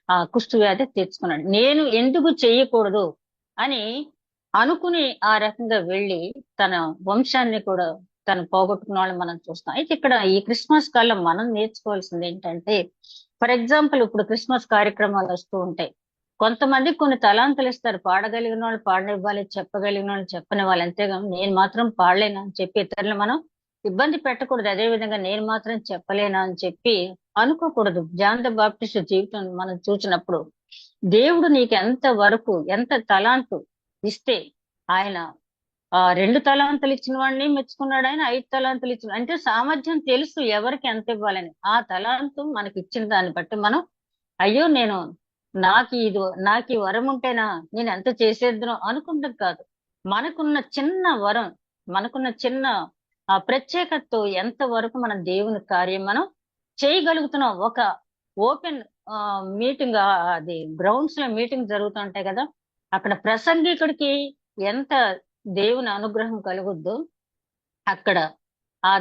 ఆ కుష్టు వ్యాధి తెచ్చుకున్నాడు. నేను ఎందుకు చెయ్యకూడదు అని అనుకుని ఆ రకంగా వెళ్ళి తన వంశాన్ని కూడా తను పోగొట్టుకున్న వాళ్ళని మనం చూస్తాం. అయితే ఇక్కడ ఈ క్రిస్మస్ కాలం మనం నేర్చుకోవాల్సింది ఏంటంటే, ఫర్ ఎగ్జాంపుల్ ఇప్పుడు క్రిస్మస్ కార్యక్రమాలు వస్తూ ఉంటాయి. కొంతమంది కొన్ని తలాంతులు ఇస్తారు, పాడగలిగిన వాళ్ళు పాడనివ్వాలి, చెప్పగలిగిన వాళ్ళు చెప్పనివ్వాలి, అంతేగాని నేను మాత్రం పాడలేనా అని చెప్పి ఇతరులు మనం ఇబ్బంది పెట్టకూడదు. అదే విధంగా నేను మాత్రం చెప్పలేనా అని చెప్పి అనుకోకూడదు. జాన్ ద బాప్టిస్ట్ జీవితం మనం చూసినప్పుడు దేవుడు నీకు ఎంత వరకు ఎంత తలాంతు ఇస్తే, ఆయన 2 తలాంతులు ఇచ్చిన వాడిని మెచ్చుకున్నాడు, ఆయన 5 తలాంతులు ఇచ్చిన, అంటే సామర్థ్యం తెలుసు ఎవరికి ఎంత ఇవ్వాలని. ఆ తలాంతు మనకి ఇచ్చిన దాన్ని బట్టి మనం అయ్యో నాకు ఈ వరం ఉంటేనా నేను ఎంత చేసేద్దును అనుకుంటాం కాదు. మనకున్న చిన్న వరం, మనకున్న చిన్న ఆ ప్రత్యేకతతో ఎంత వరకు మనం దేవుని కార్యం మనం చేయగలుగుతున్నాం. ఒక ఓపెన్ మీటింగ్, అది గ్రౌండ్స్ లో మీటింగ్ జరుగుతుంటాయి కదా, అక్కడ ప్రసంగికుడికి ఎంత దేవుని అనుగ్రహం కలుగుద్దో, అక్కడ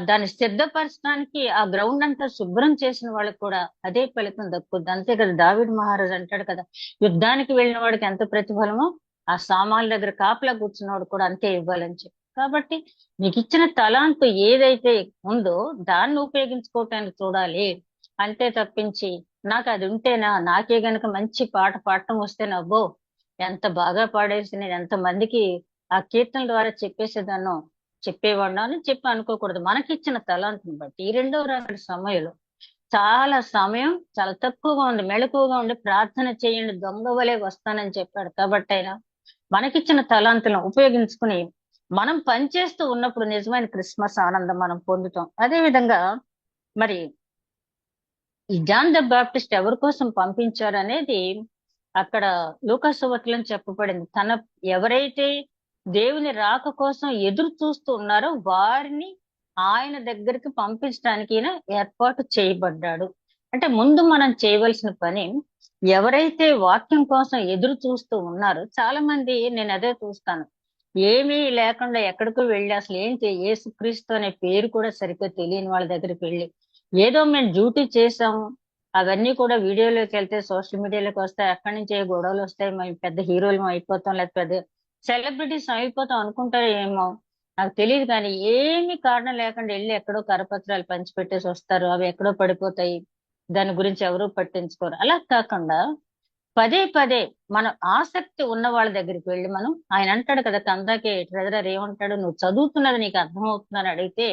దాన్ని సిద్ధపరచడానికి ఆ గ్రౌండ్ అంతా శుభ్రం చేసిన వాళ్ళకి కూడా అదే ఫలితం దక్కుద్ది. అంతే కదా, దావీదు మహారాజు అంటాడు కదా, యుద్ధానికి వెళ్ళిన వాడికి ఎంత ప్రతిఫలమో ఆ సామాన్ల దగ్గర కాపలా కూర్చున్నవాడు కూడా అంతే ఇవ్వాలని చెప్పి. కాబట్టి నీకు ఇచ్చిన తలాంతు ఏదైతే ఉందో దాన్ని ఉపయోగించుకోవటానికి చూడాలి. అంతే తప్పించి నాకు అది ఉంటేనా, నాకే గనక మంచి పాట పాడటం వస్తే నవ్వో ఎంత బాగా పాడేసి నేను ఎంత మందికి ఆ కీర్తన ద్వారా చెప్పేసేదాన్నో, చెప్పేవాడినా అని చెప్పి అనుకోకూడదు. మనకిచ్చిన తలాంతిని బట్టి ఈ రెండవ రాకడ సమయంలో చాలా సమయం చాలా తక్కువగా ఉంది, మెళకువగా ఉండి ప్రార్థన చేయండి, దొంగ వలె వస్తానని చెప్పాడు. కాబట్టి ఆయన మనకిచ్చిన తలాంతులను ఉపయోగించుకుని మనం పనిచేస్తూ ఉన్నప్పుడు నిజమైన క్రిస్మస్ ఆనందం మనం పొందుతాం. అదే విధంగా మరి ఈ జాన్ ద బాప్టిస్ట్ ఎవరి కోసం పంపించారు అనేది అక్కడ లూకాసు సువార్తలో చెప్పబడింది. ఎవరైతే దేవుని రాక కోసం ఎదురు చూస్తూ ఉన్నారో వారిని ఆయన దగ్గరికి పంపించడానికి ఈయన ఏర్పాటు చేయబడ్డాడు. అంటే ముందు మనం చేయవలసిన పని, ఎవరైతే వాక్యం కోసం ఎదురు చూస్తూ ఉన్నారో, చాలా మంది నేను అదే చూస్తాను, ఏమీ లేకుండా ఎక్కడికో వెళ్ళి అసలు యేసుక్రీస్తు అనే పేరు కూడా సరిగ్గా తెలియని వాళ్ళ దగ్గరికి వెళ్ళి ఏదో మేము డ్యూటీ చేసాము, అవన్నీ కూడా వీడియోలోకి వెళ్తే సోషల్ మీడియాలోకి వస్తాయి, అక్కడి నుంచి ఏ గొడవలు వస్తాయి, మేము పెద్ద హీరోలు అయిపోతాం, లేకపోతే పెద్ద సెలబ్రిటీస్ అయిపోతాం అనుకుంటారు ఏమో నాకు తెలియదు. కానీ ఏమి కారణం లేకుండా వెళ్ళి ఎక్కడో కరపత్రాలు పంచిపెట్టేసి వస్తారు, అవి ఎక్కడో పడిపోతాయి, దాని గురించి ఎవరూ పట్టించుకోరు. అలా కాకుండా పదే పదే మనం ఆసక్తి ఉన్న వాళ్ళ దగ్గరికి వెళ్ళి మనం, ఆయన అంటాడు కదా కందాకే ట్రెజరర్ ఏమంటాడు, నువ్వు చదువుతున్నది నీకు అర్థమవుతుందని అడిగితే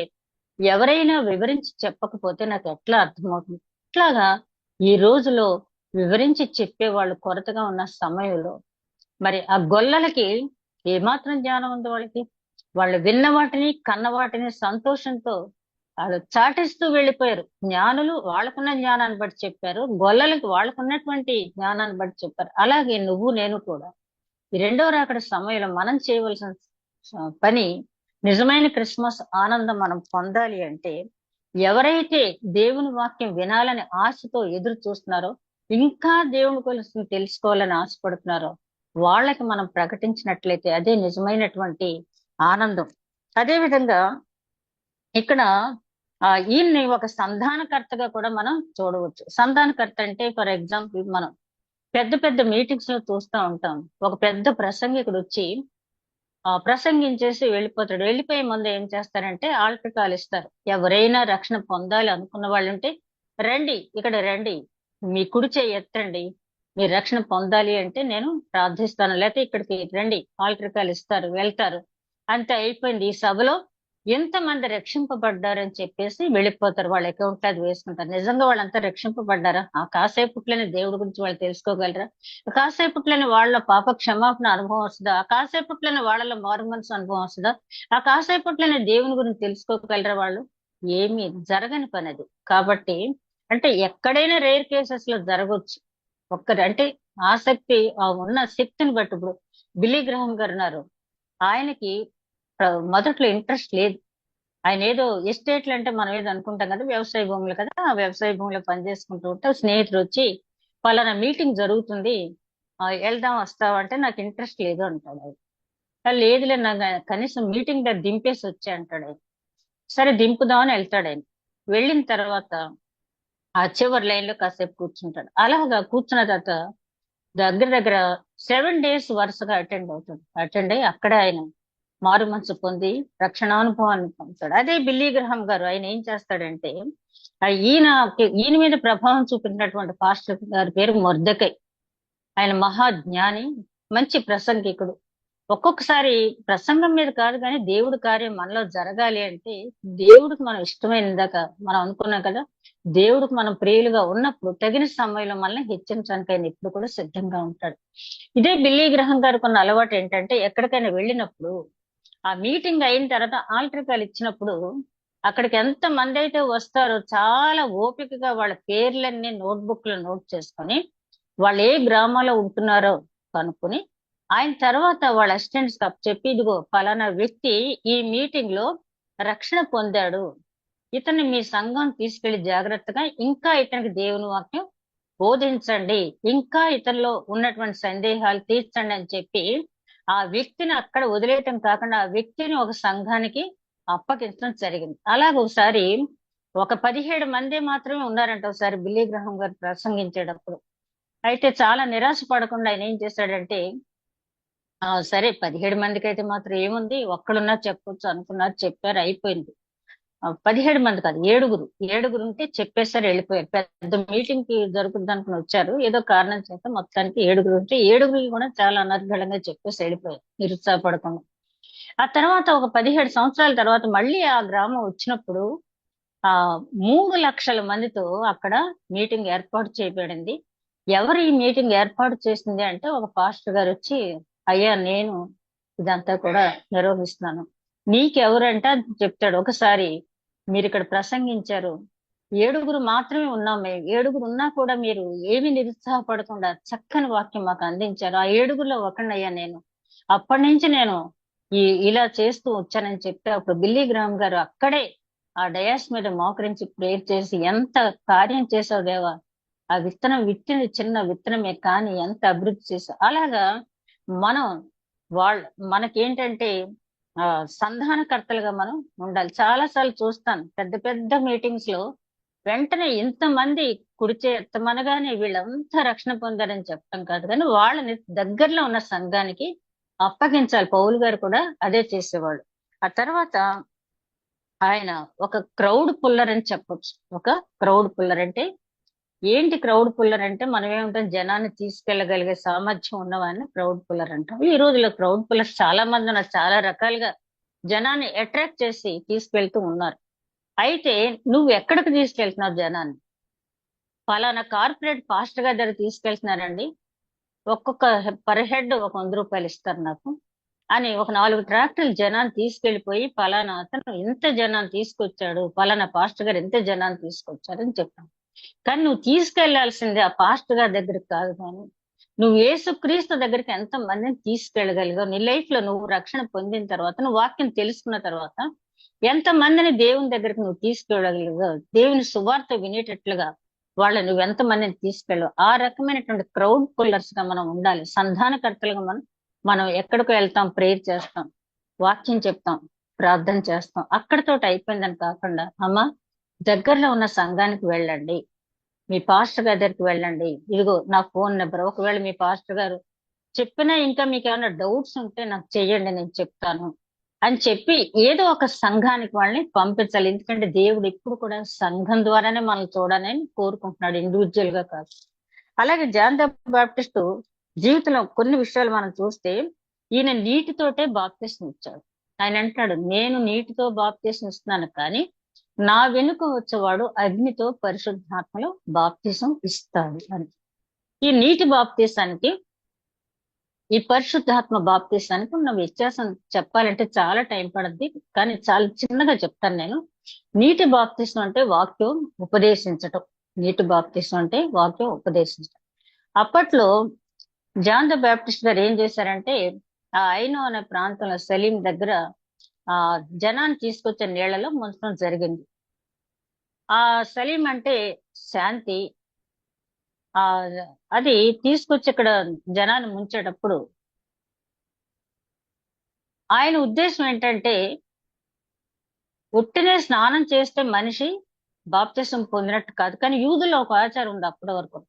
ఎవరైనా వివరించి చెప్పకపోతే నాకు ఎట్లా అర్థమవుతుంది. ఇట్లాగా ఈ రోజులో వివరించి చెప్పే వాళ్ళు కొరతగా ఉన్న సమయంలో మరి ఆ గొల్లలకి ఏమాత్రం జ్ఞానం ఉంది వాళ్ళకి? వాళ్ళు విన్న వాటిని కన్న వాటిని సంతోషంతో వాళ్ళు చాటిస్తూ వెళ్ళిపోయారు. జ్ఞానులు వాళ్ళకున్న జ్ఞానాన్ని బట్టి చెప్పారు, గొల్లలకి వాళ్ళకున్నటువంటి జ్ఞానాన్ని బట్టి చెప్పారు. అలాగే నువ్వు నేను కూడా ఈ రెండవ రాకడ సమయంలో మనం చేయవలసిన పని, నిజమైన క్రిస్మస్ ఆనందం మనం పొందాలి అంటే ఎవరైతే దేవుని వాక్యం వినాలని ఆశతో ఎదురు చూస్తున్నారో, ఇంకా దేవుని గురించి తెలుసుకోవాలని ఆశపడుతున్నారో వాళ్ళకి మనం ప్రకటించినట్లయితే అదే నిజమైనటువంటి ఆనందం. అదే విధంగా ఇక్కడ ఈయన్ని ఒక సంధానకర్తగా కూడా మనం చూడవచ్చు. సంధానకర్త అంటే ఫర్ ఎగ్జాంపుల్ మనం పెద్ద పెద్ద మీటింగ్స్ లో చూస్తూ ఉంటాం, ఒక పెద్ద ప్రసంగికుడు వచ్చి ప్రసంగించేసి వెళ్ళిపోతాడు. వెళ్ళిపోయే ముందు ఏం చేస్తారంటే ఆల్టర్ కాల్ ఇస్తారు. ఎవరైనా రక్షణ పొందాలి అనుకున్న వాళ్ళు ఉంటే రండి, ఇక్కడ రండి, మీ కుడి చేయి ఎత్తండి, మీరు రక్షణ పొందాలి అంటే నేను ప్రార్థిస్తాను, లేకపోతే ఇక్కడికి రండి, ఆల్టర్ కాల్ ఇస్తారు, వెళ్తారు. అంతే, అయిపోయింది. ఈ సభలో ఎంతమంది రక్షింపబడ్డారని చెప్పేసి వెళ్ళిపోతారు, వాళ్ళ అకౌంట్ అది వేసుకుంటారు. నిజంగా వాళ్ళంతా రక్షింపబడ్డారా? ఆ కాసేపట్లోనే దేవుడి గురించి వాళ్ళు తెలుసుకోగలరా? కాసేపట్లోనే వాళ్ళ పాప క్షమాపణ అనుభవం వస్తుందా? ఆ కాసేపట్లోనే వాళ్ళలో మారు మనసు అనుభవం వస్తుందా? ఆ కాసేపట్లోనే దేవుని గురించి తెలుసుకోగలరా వాళ్ళు? ఏమీ జరగని పని అది. కాబట్టి అంటే ఎక్కడైనా రేర్ కేసెస్ లో జరగవచ్చు. అంటే ఆసక్తి ఉన్న శక్తిని బట్టి. ఇప్పుడు బిల్లీ గ్రహం గారు ఉన్నారు, ఆయనకి మొదట్లో ఇంట్రెస్ట్ లేదు. ఆయన ఏదో ఎస్టేట్లు అంటే మనం ఏదో అనుకుంటాం కదా, వ్యవసాయ భూములు కదా, ఆ వ్యవసాయ భూమిలో పనిచేసుకుంటూ ఉంటే స్నేహితుడు వచ్చి పలానా మీటింగ్ జరుగుతుంది, వెళ్దాం వస్తావా అంటే నాకు ఇంట్రెస్ట్ లేదు అంటాడు ఆయన. లేదులే, నాకు కనీసం మీటింగ్ దగ్గర దింపేసి వచ్చే అంటాడు ఆయన. సరే దింపుదామని వెళ్తాడు ఆయన. వెళ్ళిన తర్వాత ఆ చివరి లైన్ లో కాసేపు కూర్చుంటాడు. అలాగా కూర్చున్న తర్వాత దగ్గర దగ్గర 7 days వరుసగా అటెండ్ అయ్యి అక్కడే ఆయన మారు మనసు పొంది రక్షణానుభవాన్ని పొందుతాడు. అదే బిల్లీ గ్రహం గారు, ఆయన ఏం చేస్తాడంటే ఈయన మీద ప్రభావం చూపినటువంటి పాస్టర్ గారి పేరు మొర్దెకై. ఆయన మహాజ్ఞాని, మంచి ప్రసంగికుడు. ఒక్కొక్కసారి ప్రసంగం మీద కాదు కానీ దేవుడి కార్యం మనలో జరగాలి అంటే, దేవుడికి మనం ఇష్టమైనదాకా మనం అనుకున్నాం కదా, దేవుడికి మనం ప్రియులుగా ఉన్నప్పుడు తగిన సమయంలో మనల్ని హెచ్చరించడానికి ఆయన ఎప్పుడు కూడా సిద్ధంగా ఉంటాడు. ఇదే బిల్లీ గ్రహం గారికి ఉన్న అలవాటు ఏంటంటే, ఎక్కడికైనా వెళ్ళినప్పుడు ఆ మీటింగ్ అయిన తర్వాత ఆల్టర్ కాల్ ఇచ్చినప్పుడు అక్కడికి ఎంత మంది అయితే వస్తారో చాలా ఓపికగా వాళ్ళ పేర్లన్నీ నోట్బుక్ లో నోట్ చేసుకొని వాళ్ళు ఏ గ్రామాల్లో ఉంటున్నారో కనుక్కొని ఆయన తర్వాత వాళ్ళ అసిస్టెంట్స్ చెప్పి ఇదిగో ఫలానా వ్యక్తి ఈ మీటింగ్ లో రక్షణ పొందాడు, ఇతన్ని మీ సంఘం తీసుకెళ్లి జాగ్రత్తగా ఇంకా ఇతనికి దేవుని వాక్యం బోధించండి, ఇంకా ఇతనిలో ఉన్నటువంటి సందేహాలు తీర్చండి అని చెప్పి ఆ వ్యక్తిని అక్కడ వదిలేయటం కాకుండా ఆ వ్యక్తిని ఒక సంఘానికి అప్పగించడం జరిగింది. అలాగ ఒకసారి ఒక 17 మంది మాత్రమే ఉన్నారంట ఒకసారి బిల్లీ గ్రహం గారు ప్రసంగించేటప్పుడు. అయితే చాలా నిరాశ పడకుండా ఆయన ఏం చేశాడంటే, సరే 17 మందికి అయితే మాత్రం ఏముంది, ఒక్కడున్నా చెప్పొచ్చు అనుకున్నారు, చెప్పారు, అయిపోయింది. 17 మంది కాదు, ఏడుగురు ఉంటే చెప్పేసారు, వెళ్ళిపోయారు. పెద్ద మీటింగ్ కి జరుగుతుంది అనుకుని వచ్చారు, ఏదో కారణం చేత మొత్తానికి ఏడుగురు ఉంటే ఏడుగురు కూడా చాలా అనర్గళంగా చెప్పేసి వెళ్ళిపోయారు నిరుత్సాహపడకుండా. ఆ తర్వాత ఒక 17 సంవత్సరాల తర్వాత మళ్ళీ ఆ గ్రామం వచ్చినప్పుడు ఆ 3 లక్షల మందితో అక్కడ మీటింగ్ ఏర్పాటు చేయబడింది. ఎవరు ఈ మీటింగ్ ఏర్పాటు చేసింది అంటే ఒక పాస్టర్ గారు వచ్చి, అయ్యా నేను ఇదంతా కూడా నిర్వహిస్తున్నాను, నీకెవరంటే అని చెప్తాడు. ఒకసారి మీరు ఇక్కడ ప్రసంగించారు, ఏడుగురు మాత్రమే ఉన్నాం, మేము ఏడుగురు ఉన్నా కూడా మీరు ఏమి నిరుత్సాహపడకుండా చక్కని వాక్యం మాకు అందించారు, ఆ ఏడుగురులో ఒకనయ్యా నేను, అప్పటి నుంచి నేను ఇలా చేస్తూ వచ్చానని చెప్తే అప్పుడు బిల్లీ గ్రామ్ గారు అక్కడే ఆ డయాస్ మీద మోకరించి ప్రేయర్ చేసి, ఎంత కార్యం చేసావు దేవా, ఆ విత్తనం విత్తింది చిన్న విత్తనమే కానీ ఎంత అభివృద్ధి చేసావు. అలాగా మనం మనకేంటంటే సంధానకర్తలుగా మనం ఉండాలి. చాలా సార్లు చూస్తాను పెద్ద పెద్ద మీటింగ్స్ లో వెంటనే ఇంతమంది కుడిచే ఎత్తమనగానే వీళ్ళంతా రక్షణ పొందారని చెప్పడం కాదు, కానీ వాళ్ళని దగ్గరలో ఉన్న సంఘానికి అప్పగించాలి. పౌలు గారు కూడా అదే చేసేవాడు. ఆ తర్వాత ఆయన ఒక క్రౌడ్ పుల్లర్ అని చెప్పొచ్చు. ఒక క్రౌడ్ పుల్లర్ అంటే ఏంటి? క్రౌడ్ పుల్లర్ అంటే మనం ఏమంటాం, జనాన్ని తీసుకెళ్లగలిగే సామర్థ్యం ఉన్నవాడిని క్రౌడ్ పుల్లర్ అంటాం. ఈ రోజుల్లో క్రౌడ్ పుల్లర్స్ చాలా మంది ఉన్నారు, చాలా రకాలుగా జనాన్ని అట్రాక్ట్ చేసి తీసుకెళ్తూ ఉన్నారు. అయితే నువ్వు ఎక్కడికి తీసుకెళ్తున్నావు జనాన్ని? ఫలానా కార్పొరేట్ పాస్టర్ గారి దగ్గర తీసుకెళ్తున్నారండి, ఒక్కొక్క పర్ హెడ్ ఒక 100 రూపాయలు ఇస్తారు నాకు అని ఒక 4 ట్రాక్టర్లు జనాన్ని తీసుకెళ్లిపోయి, ఫలానా అతను ఇంత జనాన్ని తీసుకొచ్చాడు, ఫలానా పాస్టర్ గారు ఎంత జనాన్ని తీసుకొచ్చారు అని చెప్పాను. కానీ నువ్వు తీసుకెళ్లాల్సింది ఆ పాస్టర్ గారి దగ్గరికి కాదు, కానీ నువ్వు యేసుక్రీస్తు దగ్గరికి ఎంత మందిని తీసుకెళ్ళగలిగావు, నీ లైఫ్ లో నువ్వు రక్షణ పొందిన తర్వాత, నువ్వు వాక్యం తెలుసుకున్న తర్వాత ఎంత మందిని దేవుని దగ్గరికి నువ్వు తీసుకెళ్ళగలిగావు, దేవుని సువార్త వినేటట్లుగా వాళ్ళని నువ్వు ఎంత మందిని తీసుకెళ్ళవు. ఆ రకమైనటువంటి క్రౌడ్ పుల్లర్స్ గా మనం ఉండాలి. సంధానకర్తలుగా మనం ఎక్కడికి వెళ్తాం, ప్రేయర్ చేస్తాం, వాక్యం చెప్తాం, ప్రార్థన చేస్తాం, అక్కడితోటి అయిపోయిందని కాకుండా, అమ్మా దగ్గరలో ఉన్న సంఘానికి వెళ్ళండి, మీ పాస్టర్ గారి దగ్గరికి వెళ్ళండి, ఇదిగో నా ఫోన్ నెంబర్, ఒకవేళ మీ పాస్టర్ గారు చెప్పినా ఇంకా మీకు ఏమైనా డౌట్స్ ఉంటే నాకు చెయ్యండి, నేను చెప్తాను అని చెప్పి ఏదో ఒక సంఘానికి వాళ్ళని పంపించాలి. ఎందుకంటే దేవుడు ఎప్పుడు కూడా సంఘం ద్వారానే మనల్ని చూడాలని కోరుకుంటున్నాడు, ఇండివిజువల్ గా కాదు. అలాగే జాన్ ద బాప్టిస్ట్ జీవితంలో కొన్ని విషయాలు మనం చూస్తే, ఈయన నీటితోటే బాప్తిస్మం ఇచ్చాడు. ఆయన అంటాడు, నేను నీటితో బాప్తిస్మం ఇస్తున్నాను, కానీ నా వెనుక వచ్చేవాడు అగ్నితో పరిశుద్ధాత్మలో బాప్తిసం ఇస్తాడు అని. ఈ నీటి బాప్తిసానికి ఈ పరిశుద్ధాత్మ బాప్తిసానికి ఉన్న వ్యత్యాసం చెప్పాలంటే చాలా టైం పడుద్ది, కానీ చాలా చిన్నగా చెప్తాను నేను. నీటి బాప్తిసం అంటే వాక్యం ఉపదేశించటం, నీటి బాప్తిసం అంటే వాక్యం ఉపదేశించటం. అప్పట్లో జాన్ ద బాప్టిస్ట్ గారు ఏం చేశారంటే, ఆ ఐనో అనే ప్రాంతంలో సలీం దగ్గర ఆ జనాన్ని తీసుకొచ్చే నీళ్లలో ముంచడం జరిగింది. ఆ సలీం అంటే శాంతి. ఆ అది తీసుకొచ్చి ఇక్కడ జనాన్ని ముంచేటప్పుడు ఆయన ఉద్దేశం ఏంటంటే, ఉట్టినే స్నానం చేస్తే మనిషి బాప్తిసం పొందినట్టు కాదు. కానీ యూదుల్లో ఒక ఆచారం ఉంది అప్పటి వరకు,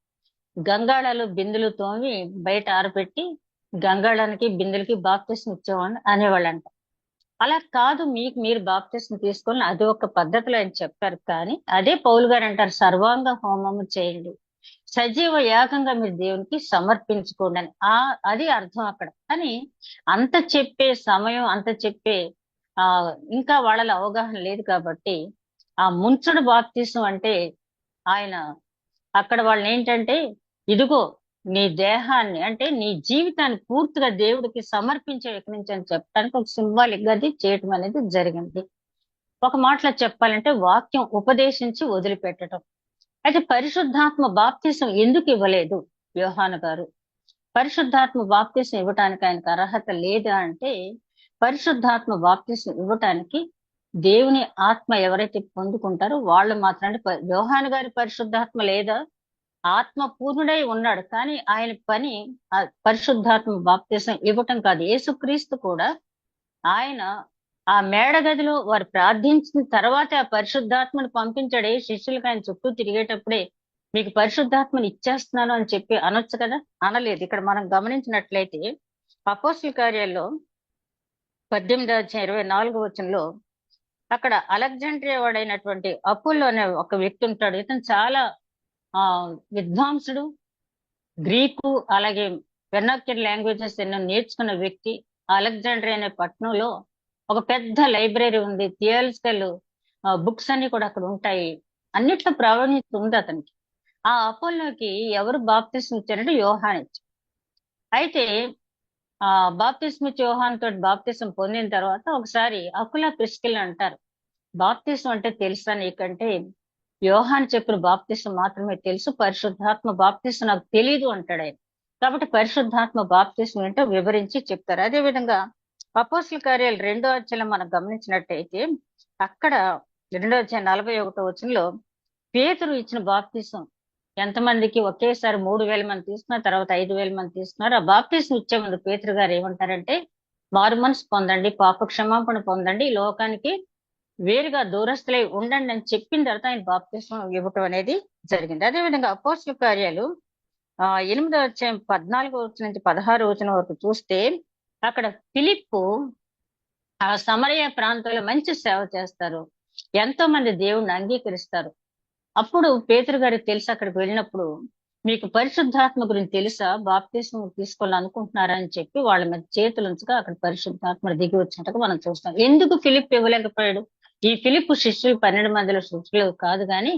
గంగాళాలు బిందులు తోమి బయట ఆరబెట్టి గంగాళానికి బిందెలకి బాప్తిసం ఇచ్చేవాడిని అనేవాళ్ళంట. అలా కాదు, మీకు మీరు బాప్తిసం తీసుకొని అది ఒక పద్ధతిలో అని చెప్పారు. కానీ అదే పౌలు గారు అంటారు, సర్వాంగ హోమము చేయండి, సజీవ యాగంగా మీరు దేవునికి సమర్పించుకోండి అని. అది అర్థం అక్కడ. కానీ అంత చెప్పే సమయం, అంత చెప్పే ఆ ఇంకా వాళ్ళలో అవగాహన లేదు కాబట్టి ఆ ముంచడు బాప్తిసం అంటే ఆయన అక్కడ వాళ్ళని ఏంటంటే, ఇదిగో నీ దేహాన్ని అంటే నీ జీవితాన్ని పూర్తిగా దేవుడికి సమర్పించే ఎక్కడి నుంచి అని చెప్పడానికి ఒక సింబాలిక్ గా అది చేయటం అనేది జరిగింది. ఒక మాటలో చెప్పాలంటే వాక్యం ఉపదేశించి వదిలిపెట్టడం. అయితే పరిశుద్ధాత్మ బాప్తిసం ఎందుకు ఇవ్వలేదు యోహాను గారు? పరిశుద్ధాత్మ బాప్తిసం ఇవ్వటానికి ఆయనకు అర్హత లేదా అంటే, పరిశుద్ధాత్మ బాప్తిసం ఇవ్వటానికి దేవుని ఆత్మ ఎవరైతే పొందుకుంటారో వాళ్ళు మాత్రమే. యోహాను గారి పరిశుద్ధాత్మ లేదా, ఆత్మ పూర్ణుడై ఉన్నాడు, కానీ ఆయన పని ఆ పరిశుద్ధాత్మ బాప్తిసం ఇవ్వటం కాదు. యేసుక్రీస్తు కూడా ఆయన ఆ మేడ గదిలో వారు ప్రార్థించిన తర్వాత ఆ పరిశుద్ధాత్మను పంపించాడు. శిష్యులకు ఆయన చుట్టూ తిరిగేటప్పుడే మీకు పరిశుద్ధాత్మని ఇచ్చేస్తున్నాను అని చెప్పి అనొచ్చు కదా, అనలేదు. ఇక్కడ మనం గమనించినట్లయితే అపోస్తల కార్యాల్లో 18:24 అక్కడ అలెగ్జాండ్రియా వాడైనటువంటి అపోల్లో అనే ఒక వ్యక్తి ఉంటాడు. ఇతను చాలా ఆ విద్వాంసుడు, గ్రీకు అలాగే వెర్నాక్యులర్ లాంగ్వేజెస్ ఎన్నో నేర్చుకున్న వ్యక్తి. అలెగ్జాండ్రియా అనే పట్టణంలో ఒక పెద్ద లైబ్రరీ ఉంది. థియాలజికల్ బుక్స్ అన్ని కూడా అక్కడ ఉంటాయి. అన్నిట్లో ప్రావీణ్యత ఉంది అతనికి. ఆ అపోల్లోకి ఎవరు బాప్తిస్మ ఇచ్చారంటే యోహాన్ ఇచ్చారు. అయితే ఆ బాప్తిస్మ ఇచ్చి యోహాన్ తోటి బాప్తిసం పొందిన తర్వాత ఒకసారి అకుల ప్రిస్కిల్ అంటారు, బాప్తిసం అంటే తెలుసా నీకంటే, యోహాన్ చెప్పిన బాప్తిసం మాత్రమే తెలుసు, పరిశుద్ధాత్మ బాప్తిసం నాకు తెలీదు అంటాడు ఆయన. కాబట్టి పరిశుద్ధాత్మ బాప్తిసం ఏంటో వివరించి చెప్తారు. అదే విధంగా అపోస్తల కార్యాలు 2వ అధ్యాయం మనం గమనించినట్టయితే అక్కడ 2వ అధ్యాయం 41 పేతురు ఇచ్చిన బాప్తిసం ఎంతమందికి? ఒకేసారి 3,000 మంది తీసుకున్నారు, తర్వాత 5,000 మంది తీసుకున్నారు. ఆ బాప్తిసం ఇచ్చే ముందు పేతురు గారు ఏమంటారంటే, మారు మనసు పొందండి, పాప క్షమాపణ పొందండి, ఈ లోకానికి వేరుగా దూరస్తులై ఉండండి అని చెప్పిన తర్వాత ఆయన బాప్తిసం ఇవ్వటం అనేది జరిగింది. అదేవిధంగా అపోస్తల కార్యాలు 8వ అధ్యాయం 14 నుంచి 16 వరకు చూస్తే అక్కడ ఫిలిప్పు ఆ సమరయ ప్రాంతంలో మంచి సేవ చేస్తారు, ఎంతో మంది దేవుణ్ణి అంగీకరిస్తారు. అప్పుడు పేతురు గారికి తెలిసి అక్కడికి వెళ్ళినప్పుడు, మీకు పరిశుద్ధాత్మ గురించి తెలుసా, బాప్తిసం తీసుకోవాలనుకుంటున్నారా అని చెప్పి వాళ్ళ మీద చేతులు ఉంచగా అక్కడ పరిశుద్ధాత్మ దిగి వచ్చినట్టుగా మనం చూస్తాం. ఎందుకు ఫిలిప్ ఇవ్వలేకపోయాడు? ఈ ఫిలిప్ శిష్యులు 12 మందిలో శిష్యులు కాదు, కానీ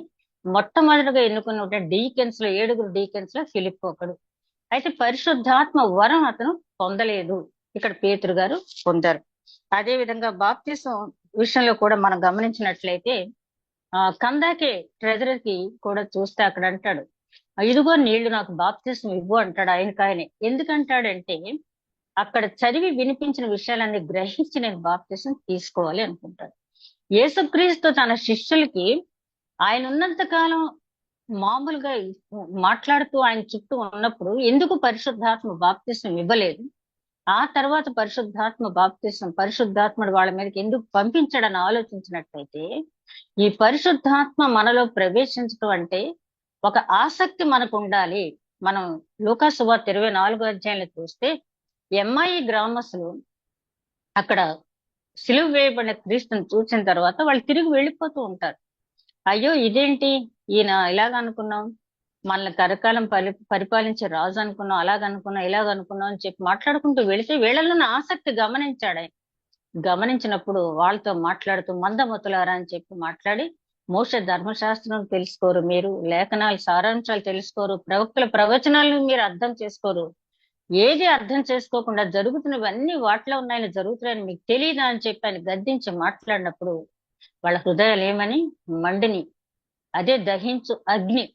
మొట్టమొదటిగా ఎన్నుకున్న డీకెన్స్ లో 7 డీకెన్స్ లో ఫిలిప్ ఒకడు. అయితే పరిశుద్ధాత్మ వరం అతను పొందలేదు, ఇక్కడ పేతురు గారు పొందారు. అదే విధంగా బాప్తిసం విషయంలో కూడా మనం గమనించినట్లయితే కందాకే ట్రెజరర్ కి కూడా చూస్తే అక్కడ అంటాడు, ఇదిగో నీళ్లు, నాకు బాప్తిసం ఇవ్వు అంటాడు. ఆయనకాయనే ఎందుకంటాడంటే, అక్కడ చదివి వినిపించిన విషయాలన్నీ గ్రహించి నేను బాప్తిసం తీసుకోవాలి అనుకుంటాడు. యేసుక్రీస్తు తన శిష్యులకి ఆయన ఉన్నంత కాలం మామూలుగా మాట్లాడుతూ ఆయన చుట్టూ ఉన్నప్పుడు ఎందుకు పరిశుద్ధాత్మ బాప్తిసం ఇవ్వలేదు? ఆ తర్వాత పరిశుద్ధాత్ముడు వాళ్ళ మీదకి ఎందుకు పంపించాడని ఆలోచించినట్లయితే, ఈ పరిశుద్ధాత్మ మనలో ప్రవేశించడం అంటే ఒక ఆసక్తి మనకు ఉండాలి. మనం లూకా సువార్త 24వ అధ్యాయంలో చూస్తే ఎమ్మాయి గ్రామస్తులు అక్కడ సిలువ వేయబడిన క్రీస్తుని చూసిన తర్వాత వాళ్ళు తిరిగి వెళ్ళిపోతూ ఉంటారు. అయ్యో ఇదేంటి, ఈయన ఇలాగనుకున్నాం, మనల్ని కరకాలం పరిపాలించే రాజు అనుకున్నాం, అలాగనుకున్నాం, ఇలాగనుకున్నాం అని చెప్పి మాట్లాడుకుంటూ వెళితే వీళ్ళలో ఆసక్తి గమనించాడు ఆయన. గమనించినప్పుడు వాళ్ళతో మాట్లాడుతూ మందమతులారా అని చెప్పి మాట్లాడి, మోషే ధర్మశాస్త్రం తెలుసుకోరు మీరు, లేఖనాల సారాంశాలు తెలుసుకోరు, ప్రవక్తల ప్రవచనాలను మీరు అర్థం చేసుకోరు, ఏది అర్థం చేసుకోకుండా జరుగుతున్నవన్నీ వాటిలో ఉన్నాయని జరుగుతున్నాయని మీకు తెలియదా అని చెప్పి ఆయన గద్దించి మాట్లాడినప్పుడు వాళ్ళ హృదయాలు ఏమని మండిని, అదే దహించు అగ్ని.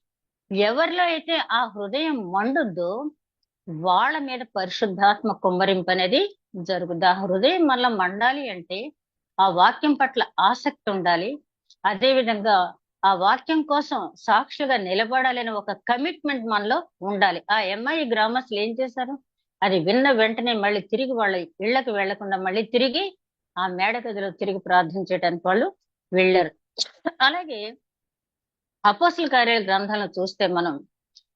ఎవరిలో అయితే ఆ హృదయం మండుద్దో వాళ్ళ మీద పరిశుద్ధాత్మ కుమ్మరింపు అనేది జరుగుద్ది. ఆ హృదయం మళ్ళా మండాలి అంటే ఆ వాక్యం పట్ల ఆసక్తి ఉండాలి. అదే విధంగా ఆ వాక్యం కోసం సాక్షిగా నిలబడాలని ఒక కమిట్మెంట్ మనలో ఉండాలి. ఆ ఎమ్మాయి గ్రామస్తులు ఏం చేశారు? అది విన్న వెంటనే మళ్ళీ తిరిగి వాళ్ళ ఇళ్లకు వెళ్లకుండా మళ్ళీ తిరిగి ఆ మేడ గదిలో తిరిగి ప్రార్థించడానికి వాళ్ళు వెళ్ళారు. అలాగే అపోస్తల కార్యాల గ్రంథాలను చూస్తే మనం